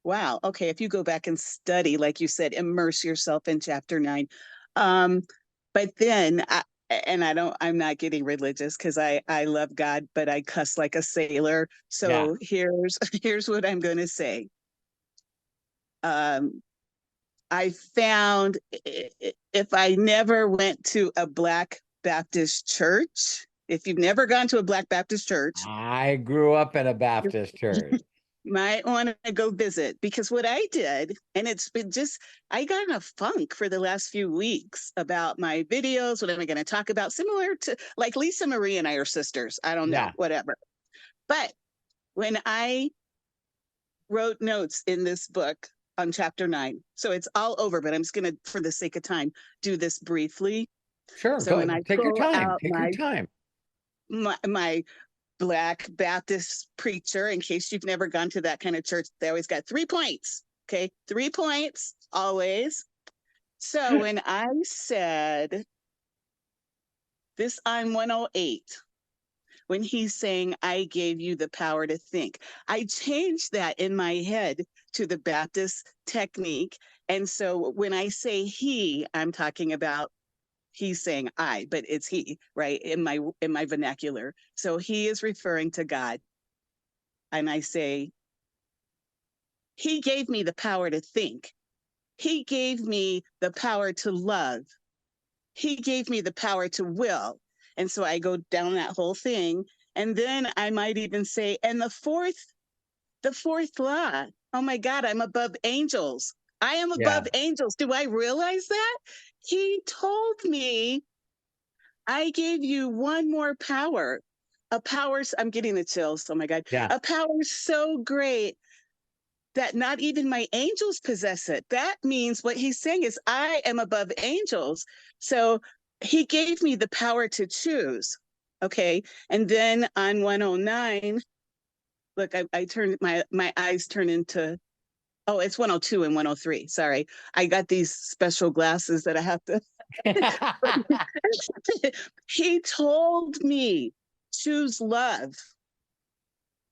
wow, okay, if you go back and study, like you said, immerse yourself in chapter 9. But then I'm not getting religious because I love God, but I cuss like a sailor. So here's what I'm going to say. I found if I never went to a Black Baptist church, if you've never gone to a Black Baptist church, I grew up in a Baptist church. Might want to go visit, because what I did, and it's been just, I got in a funk for the last few weeks about my videos. What am I going to talk about? Similar to like Lisa Marie and I are sisters. I don't know, whatever. But when I wrote notes in this book on chapter 9, so it's all over, but I'm just going to, for the sake of time, do this briefly. Sure, so go when I take your pull time. out Take your time. my Black Baptist preacher, in case you've never gone to that kind of church, they always got 3 points. Okay, 3 points always. So when I said this on 108, when he's saying, I gave you the power to think, I changed that in my head to the Baptist technique. And so when I say he, I'm talking about, he's saying I, but it's he, right? In my vernacular. So he is referring to God. And I say, he gave me the power to think. He gave me the power to love. He gave me the power to will. And so I go down that whole thing. And then I might even say, and the fourth law, oh my God, I'm above angels. I am above angels. Do I realize that? He told me, I gave you one more power, a power, I'm getting the chills, oh my God, a power so great that not even my angels possess it. That means what he's saying is I am above angels. So he gave me the power to choose. Okay. And then on 109, look, I turned my eyes turn into, oh, it's 102 and 103. Sorry. I got these special glasses that I have to. He told me choose love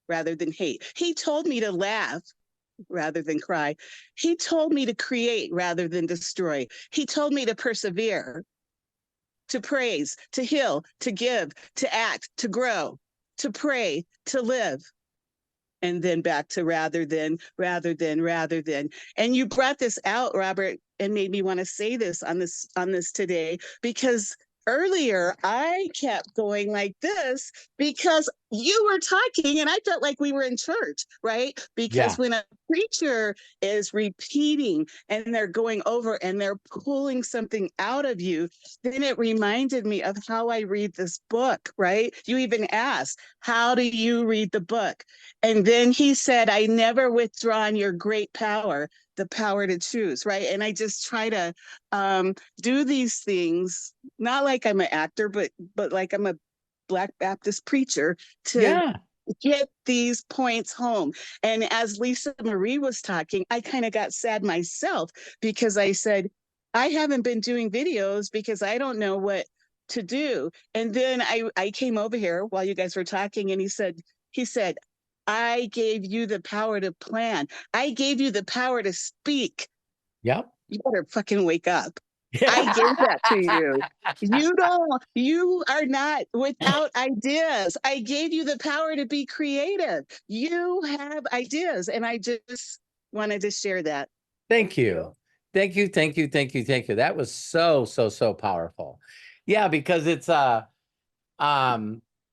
rather than hate. He told me to laugh rather than cry. He told me to create rather than destroy. He told me to persevere, to praise, to heal, to give, to act, to grow, to pray, to live. And then back to rather than. And you brought this out, Robert, and made me want to say this on this today, because earlier I kept going like this because you were talking and I felt like we were in church, right? Because when a preacher is repeating and they're going over and they're pulling something out of you, then it reminded me of how I read this book, right? You even asked, how do you read the book? And then he said, I never withdrawn your great power, the power to choose, right? And I just try to do these things, not like I'm an actor, but like I'm a Black Baptist preacher, to get these points home. And as Lisa Marie was talking, I kind of got sad myself because I said, I haven't been doing videos because I don't know what to do. And then I came over here while you guys were talking and he said, I gave you the power to plan. I gave you the power to speak. Yep. You better fucking wake up. I gave that to you. You are not without ideas. I gave you the power to be creative. You have ideas. And I just wanted to share that. Thank you. Thank you. That was so powerful. Yeah, because it's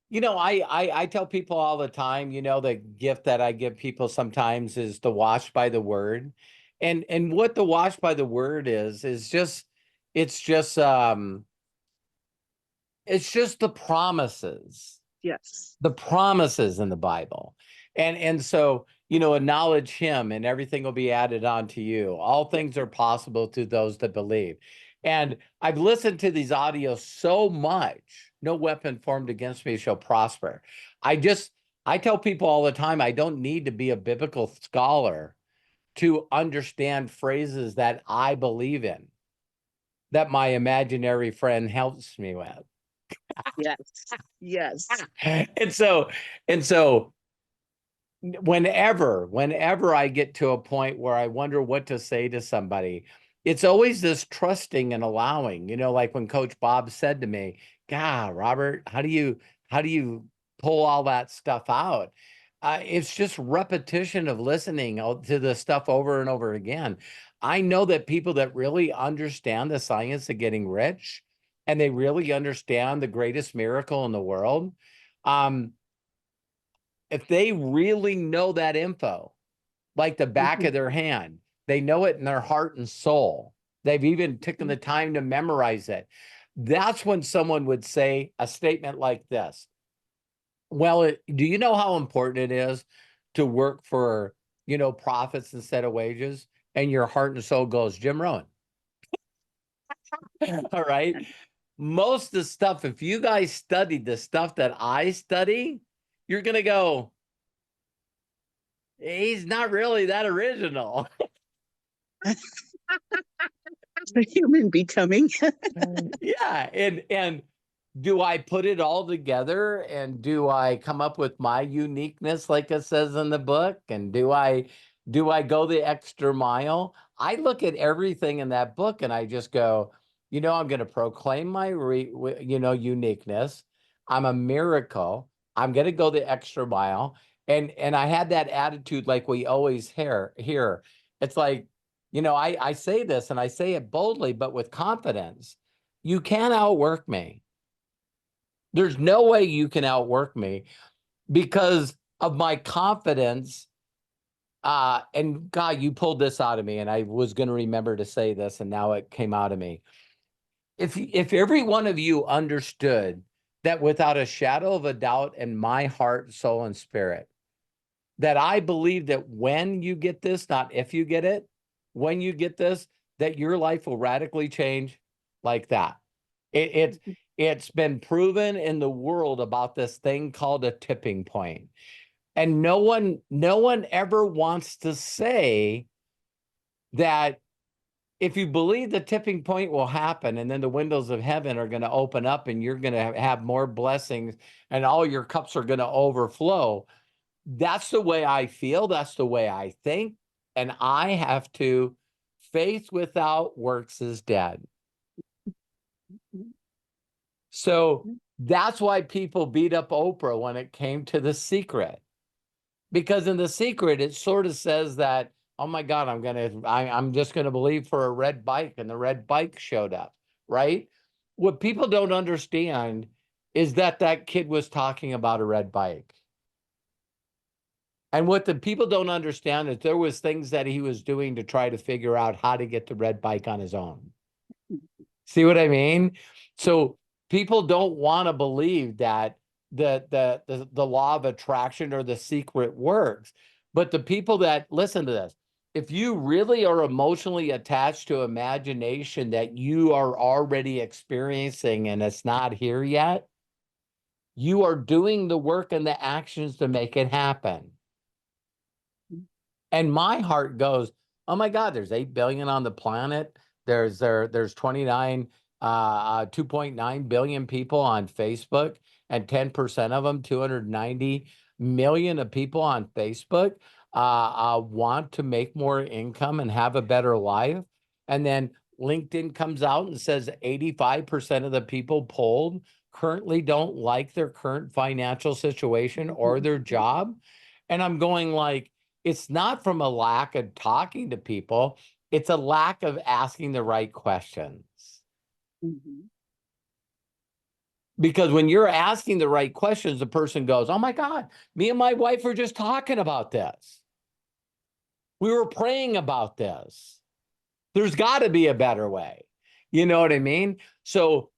You know, I tell people all the time, you know, the gift that I give people sometimes is the wash by the word. And what the wash by the word is just it's just it's just the promises. Yes. The promises in the Bible. And so, you know, acknowledge him and everything will be added on to you. All things are possible to those that believe. And I've listened to these audios so much. No weapon formed against me shall prosper. I tell people all the time, I don't need to be a biblical scholar to understand phrases that I believe in, that my imaginary friend helps me with. Yes. Yes. And so whenever I get to a point where I wonder what to say to somebody, it's always this trusting and allowing, you know, like when Coach Bob said to me, God, Robert, how do you pull all that stuff out? It's just repetition of listening to the stuff over and over again. I know that people that really understand the science of getting rich and they really understand the greatest miracle in the world, if they really know that info, like the back of their hand, they know it in their heart and soul. They've even taken the time to memorize it. That's when someone would say a statement like this. Well, do you know how important it is to work for, you know, profits instead of wages? And your heart and soul goes, Jim Rohn. All right. Most of the stuff, if you guys studied the stuff that I study, you're going to go, he's not really that original. The human becoming. Yeah. And do I put it all together and do I come up with my uniqueness like it says in the book? And do I go the extra mile? I look at everything in that book and I just go, you know, I'm going to proclaim my uniqueness. I'm a miracle. I'm going to go the extra mile. And I had that attitude like we always hear. It's like, you know, I say this and I say it boldly, but with confidence. You can't outwork me. There's no way you can outwork me because of my confidence. And God, you pulled this out of me, and I was going to remember to say this, and now it came out of me. If every one of you understood that without a shadow of a doubt in my heart, soul, and spirit, that I believe that when you get this, not if you get it, when you get this, that your life will radically change like that. It's been proven in the world about this thing called a tipping point. And no one ever wants to say that if you believe the tipping point will happen and then the windows of heaven are going to open up and you're going to have more blessings and all your cups are going to overflow. That's the way I feel. That's the way I think. And I have to, faith without works is dead. So that's why people beat up Oprah when it came to The Secret. Because in The Secret, it sort of says that, oh my God, I'm just going to believe for a red bike, and the red bike showed up, right? What people don't understand is that kid was talking about a red bike. And what the people don't understand is there was things that he was doing to try to figure out how to get the red bike on his own. See what I mean? So people don't want to believe that the law of attraction or The Secret works. But the people that listen to this, if you really are emotionally attached to imagination that you are already experiencing and it's not here yet, you are doing the work and the actions to make it happen. And my heart goes, oh my God, there's 8 billion on the planet. There's 2.9 billion people on Facebook, and 10% of them, 290 million of people on Facebook want to make more income and have a better life. And then LinkedIn comes out and says 85% of the people polled currently don't like their current financial situation or their job. And I'm going like, it's not from a lack of talking to people. It's a lack of asking the right questions. Mm-hmm. Because when you're asking the right questions, the person goes, oh my God, me and my wife were just talking about this. We were praying about this. There's got to be a better way. You know what I mean? So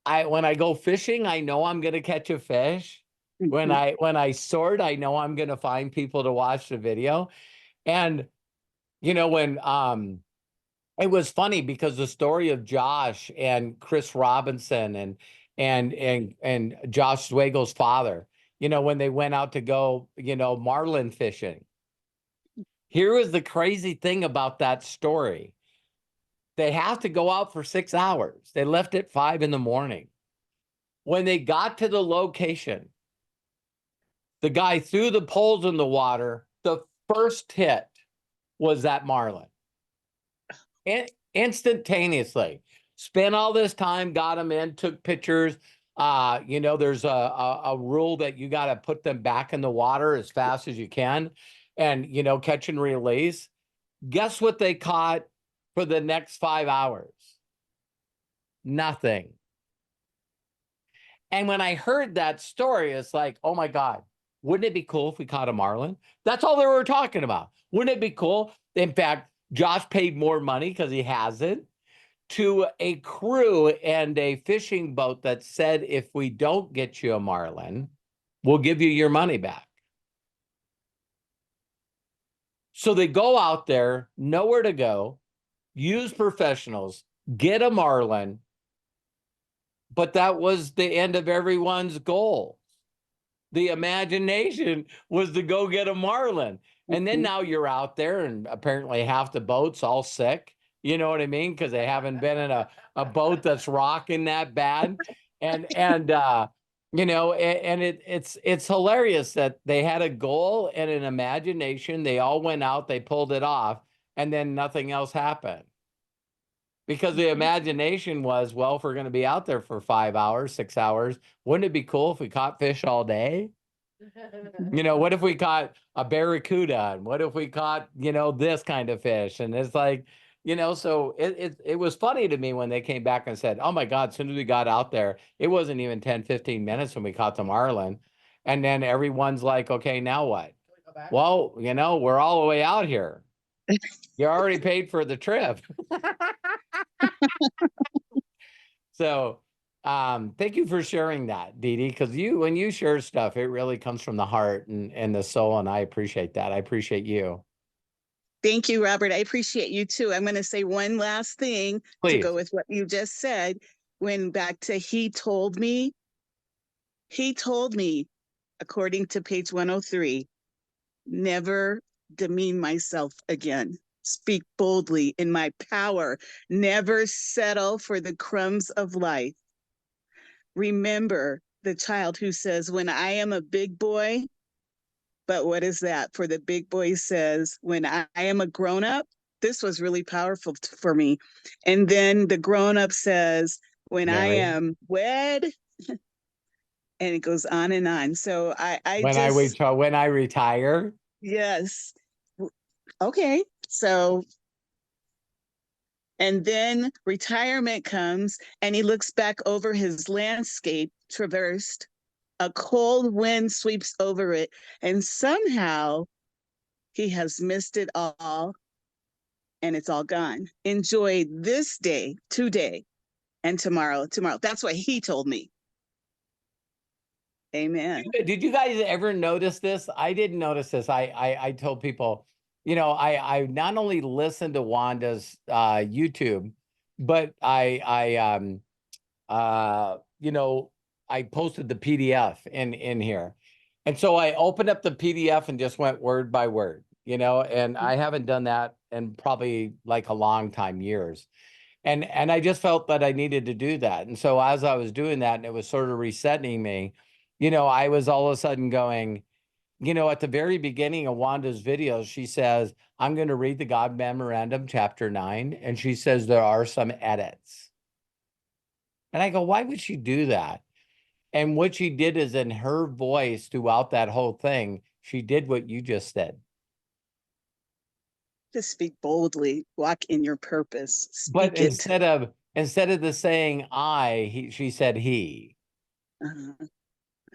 when I go fishing, I know I'm going to catch a fish. When I sort, I know I'm going to find people to watch the video. And, you know, when it was funny because the story of Josh and Chris Robinson and Josh Zwegel's father, you know, when they went out to go, you know, marlin fishing. Here is the crazy thing about that story. They have to go out for 6 hours. They left at 5 a.m. When they got to the location, the guy threw the poles in the water. The first hit was that marlin. And instantaneously, spent all this time, got them in, took pictures. You know, there's a rule that you got to put them back in the water as fast as you can and, you know, catch and release. Guess what they caught for the next 5 hours? Nothing. And when I heard that story, it's like, oh my God, wouldn't it be cool if we caught a marlin? That's all they were talking about. Wouldn't it be cool? In fact, Josh paid more money because he hasn't to a crew and a fishing boat that said, if we don't get you a marlin, we'll give you your money back. So they go out there, nowhere to go, use professionals, get a marlin, but that was the end of everyone's goal. The imagination was to go get a marlin. And then now you're out there and apparently half the boat's all sick. You know what I mean? Because they haven't been in a boat that's rocking that bad. And you know, and it's hilarious that they had a goal and an imagination. They all went out, they pulled it off, and then nothing else happened. Because the imagination was, well, if we're going to be out there for 5 hours, 6 hours, wouldn't it be cool if we caught fish all day? You know, what if we caught a barracuda? And what if we caught, you know, this kind of fish? And it's like, you know, so it was funny to me when they came back and said, oh my God, as soon as we got out there, it wasn't even 10, 15 minutes when we caught the marlin. And then everyone's like, okay, now what? Well, you know, we're all the way out here. You already paid for the trip. So thank you for sharing that, Dee Dee, because when you share stuff, it really comes from the heart and the soul, and I appreciate that. I appreciate you. Thank you, Robert. I appreciate you too. I'm going to say one last thing to go with what you just said. When back to he told me, according to page 103, never demean myself again. Speak boldly in my power. Never settle for the crumbs of life. Remember the child who says, when I am a big boy, but what is that? For the big boy says, when I am a grown up. This was really powerful for me. And then the grown up says, when Mary. I am wed, and it goes on and on. So when I retire. Yes. Okay. So, and then retirement comes and he looks back over his landscape traversed. A cold wind sweeps over it, and somehow he has missed it all, and it's all gone. Enjoy this day, today, and tomorrow. That's what he told me. Amen. Did you guys ever notice this? I didn't notice this. I told people, you know, I not only listened to Wanda's YouTube, but you know, I posted the PDF in here. And so I opened up the PDF and just went word by word, you know, and I haven't done that in probably like a long time, years. And I just felt that I needed to do that. And so as I was doing that and it was sort of resetting me, you know, I was all of a sudden going, you know, at the very beginning of Wanda's videos, she says, I'm going to read the God Memorandum, chapter 9. And she says there are some edits. And I go, why would she do that? And what she did is in her voice throughout that whole thing, she did what you just said. To speak boldly, walk in your purpose. But instead of the saying she said he. Uh-huh.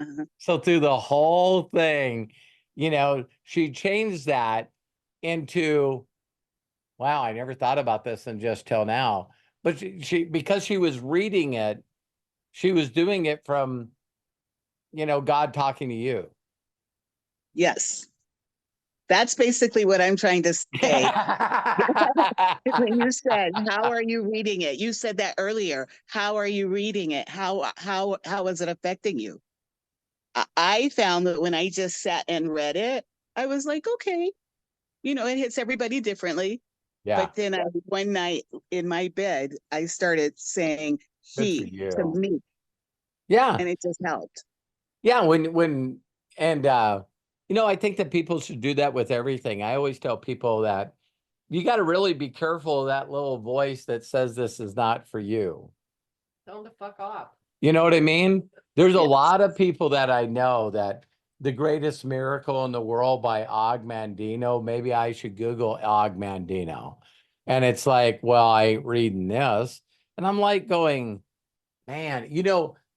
Uh-huh. So through the whole thing, she changed that into, wow, I never thought about this and just till now. But she because she was reading it, she was doing it from, God talking to you. Yes. That's basically what I'm trying to say. When you said, how are you reading it? You said that earlier. How are you reading it? How is it affecting you? I found that when I just sat and read it, I was like, okay, it hits everybody differently. Yeah. But then one night in my bed, I started saying Good for he to you. me, Yeah. and it just helped. Yeah. I think that people should do that with everything. I always tell people that you got to really be careful of that little voice that says this is not for you. Tell them to fuck off. You know what I mean? There's a Yes. lot of people that I know that The Greatest Miracle in the World by Og Mandino. Maybe I should Google Og Mandino. And it's like, well, I reading this. And I'm like going, man,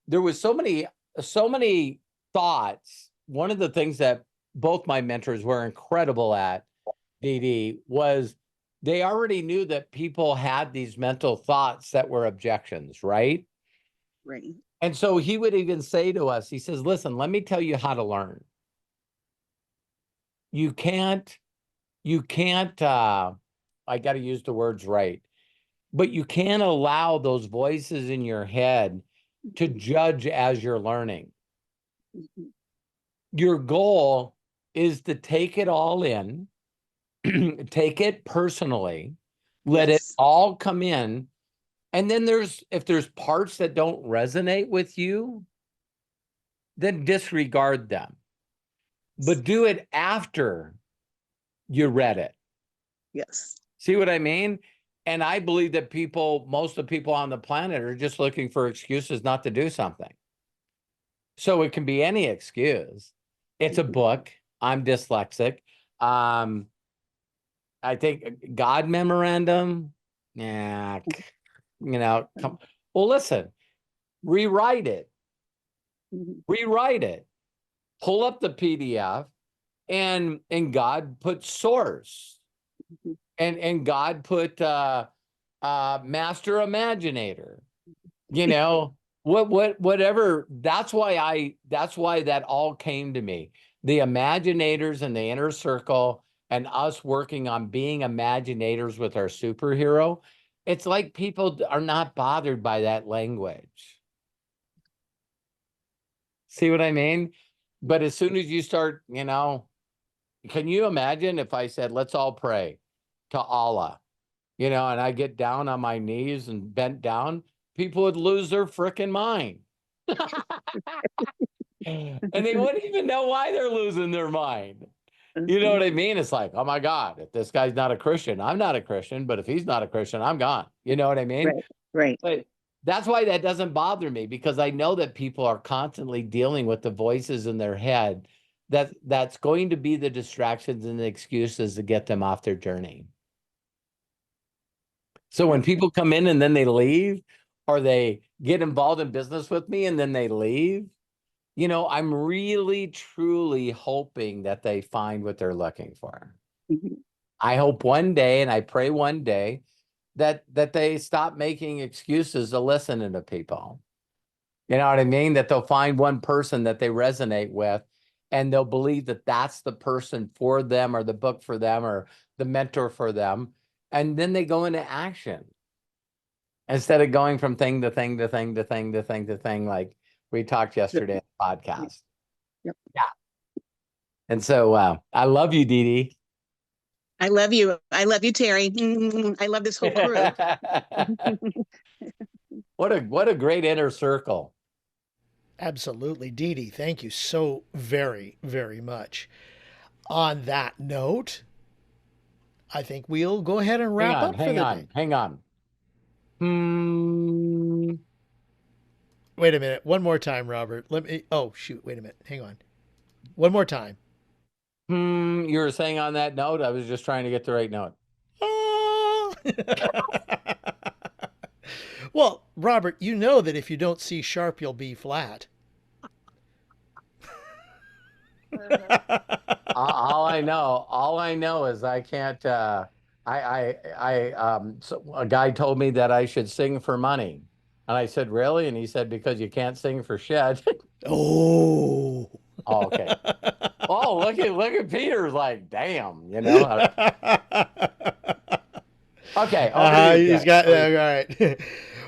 there was so many thoughts. One of the things that both my mentors were incredible at, Dee Dee, was they already knew that people had these mental thoughts that were objections, right? Right. And so he would even say to us, he says, listen, let me tell you how to learn. You can't, I got to use the words right, but you can't allow those voices in your head to judge as you're learning. Mhm. Your goal is to take it all in, take it personally, let it Yes. all come in. And then if there's parts that don't resonate with you, then disregard them. But do it after you read it. Yes. See what I mean? And I believe that most of the people on the planet are just looking for excuses not to do something. So it can be any excuse. It's a book. I'm dyslexic. I think God memorandum. Yeah. Come. Well, listen, rewrite it. Mhm. Rewrite it. Pull up the PDF and God put source. Mhm. And God put master imaginator, whatever. That's why that all came to me. The imaginators and the inner circle and us working on being imaginators with our superhero. It's like people are not bothered by that language. See what I mean? But as soon as you start, can you imagine if I said, let's all pray to Allah? And I get down on my knees and bent down, people would lose their frickin' mind. And they wouldn't even know why they're losing their mind. You know what I mean? It's like, oh my God, if this guy's not a Christian, I'm not a Christian, but if he's not a Christian, I'm gone. You know what I mean? Right. Right. But that's why that doesn't bother me, because I know that people are constantly dealing with the voices in their head that's going to be the distractions and the excuses to get them off their journey. So when people come in and then they leave, or they get involved in business with me and then they leave, I'm really, truly hoping that they find what they're looking for. Mhm. I hope one day, and I pray one day, that they stop making excuses to listening to people. You know what I mean? That they'll find one person that they resonate with, and they'll believe that that's the person for them, or the book for them, or the mentor for them. And then they go into action, instead of going from thing to thing to thing to thing to thing to thing, like we talked yesterday in the podcast. Yep. Yeah. And so I love you, Dee Dee. I love you. I love you, Terry. I love this whole crew. What a great inner circle. Absolutely. Dee Dee, thank you so very, very much. On that note, I think we'll go ahead and wrap up for the day. Hang on. Wait a minute. One more time, Robert. Oh, shoot. Wait a minute. Hang on. One more time. You were saying on that note, I was just trying to get the right note. Well, Robert, you know that if you don't C sharp, you'll B flat. All I know is I can't. So a guy told me that I should sing for money, and I said, "Really?" And he said, "Because you can't sing for shit." Oh. Oh, okay. Oh, look at Peter. Like, damn, you know. Okay. He's got all right.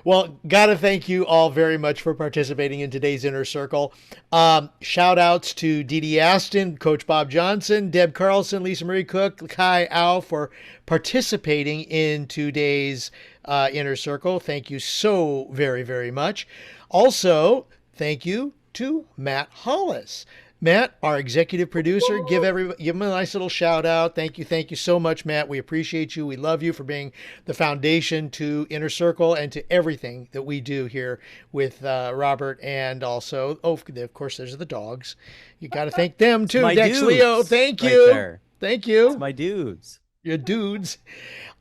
Well, gotta thank you all very much for participating in today's Inner Circle. Shout outs to Dee Dee Aston, Coach Bob Johnson, Deb Carlson, Lisa Marie Cook, Kai Au for participating in today's Inner Circle. Thank you so very, very much. Also, thank you to Matt Hollis. Matt, our executive producer, give him a nice little shout out. Thank you so much, Matt. We appreciate you. We love you for being the foundation to Inner Circle and to everything that we do here with Robert, and also, of course, there's the dogs. You got to thank them too. Dex, Leo, thank you. Right, thank you. It's my dudes. Your dudes.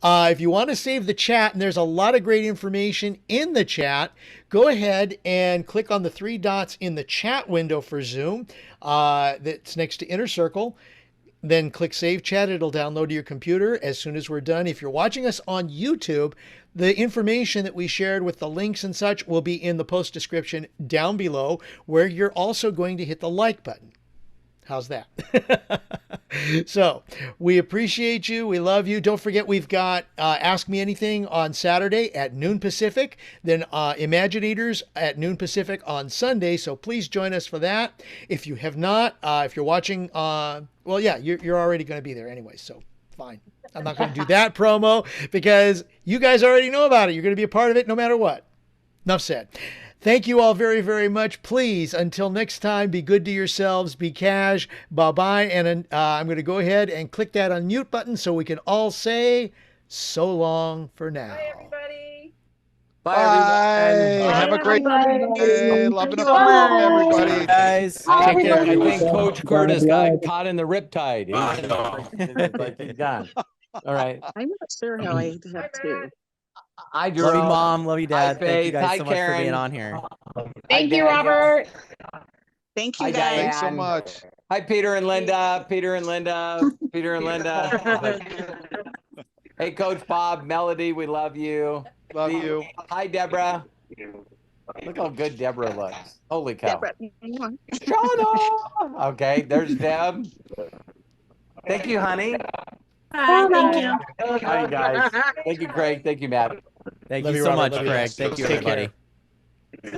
If you want to save the chat, and there's a lot of great information in the chat, go ahead and click on the 3 dots in the chat window for Zoom that's next to Inner Circle. Then click Save Chat. It'll download to your computer as soon as we're done. If you're watching us on YouTube, the information that we shared with the links and such will be in the post description down below, where you're also going to hit the like button. How's that? So we appreciate you. We love you. Don't forget, we've got Ask Me Anything on Saturday at noon Pacific, then Imaginators at noon Pacific on Sunday. So please join us for that. If you have not, if you're watching, well, yeah, you're already going to be there anyway. So fine. I'm not going to do that promo because you guys already know about it. You're going to be a part of it no matter what. Enough said. Thank you all very, very much. Please, until next time, be good to yourselves, be cash, bye-bye. And I'm going to go ahead and click that unmute button so we can all say so long for now. Bye, everybody. Bye, everyone. Have a great day. Love and so much. everybody. Guys. Take care. I think Coach Curtis got caught in the riptide. He's gone. All right. I'm not sure how I have to. Hi, Love you, Jerome. Mom. Love you, Dad. Hi, Thank you Faith. guys Hi, so much for being Karen. on here. Thank you, Daniel. Robert. Thank you, Hi, guys. Thanks so Diane. much. Hi, Peter and Linda. Peter and Linda. Peter and Linda. Hey, Coach Bob, Melody, we love you. Love you. Hi, Deborah. Look how good Deborah looks. Holy cow. Deborah. Shauna! Okay, there's Deb. Thank you, honey. Hi, thank you. Hi, guys. Thank you, Craig. Thank you, Matt. Thank Love you you, so Robert. much, Love you Craig. guys. Thank you, Take care. everybody.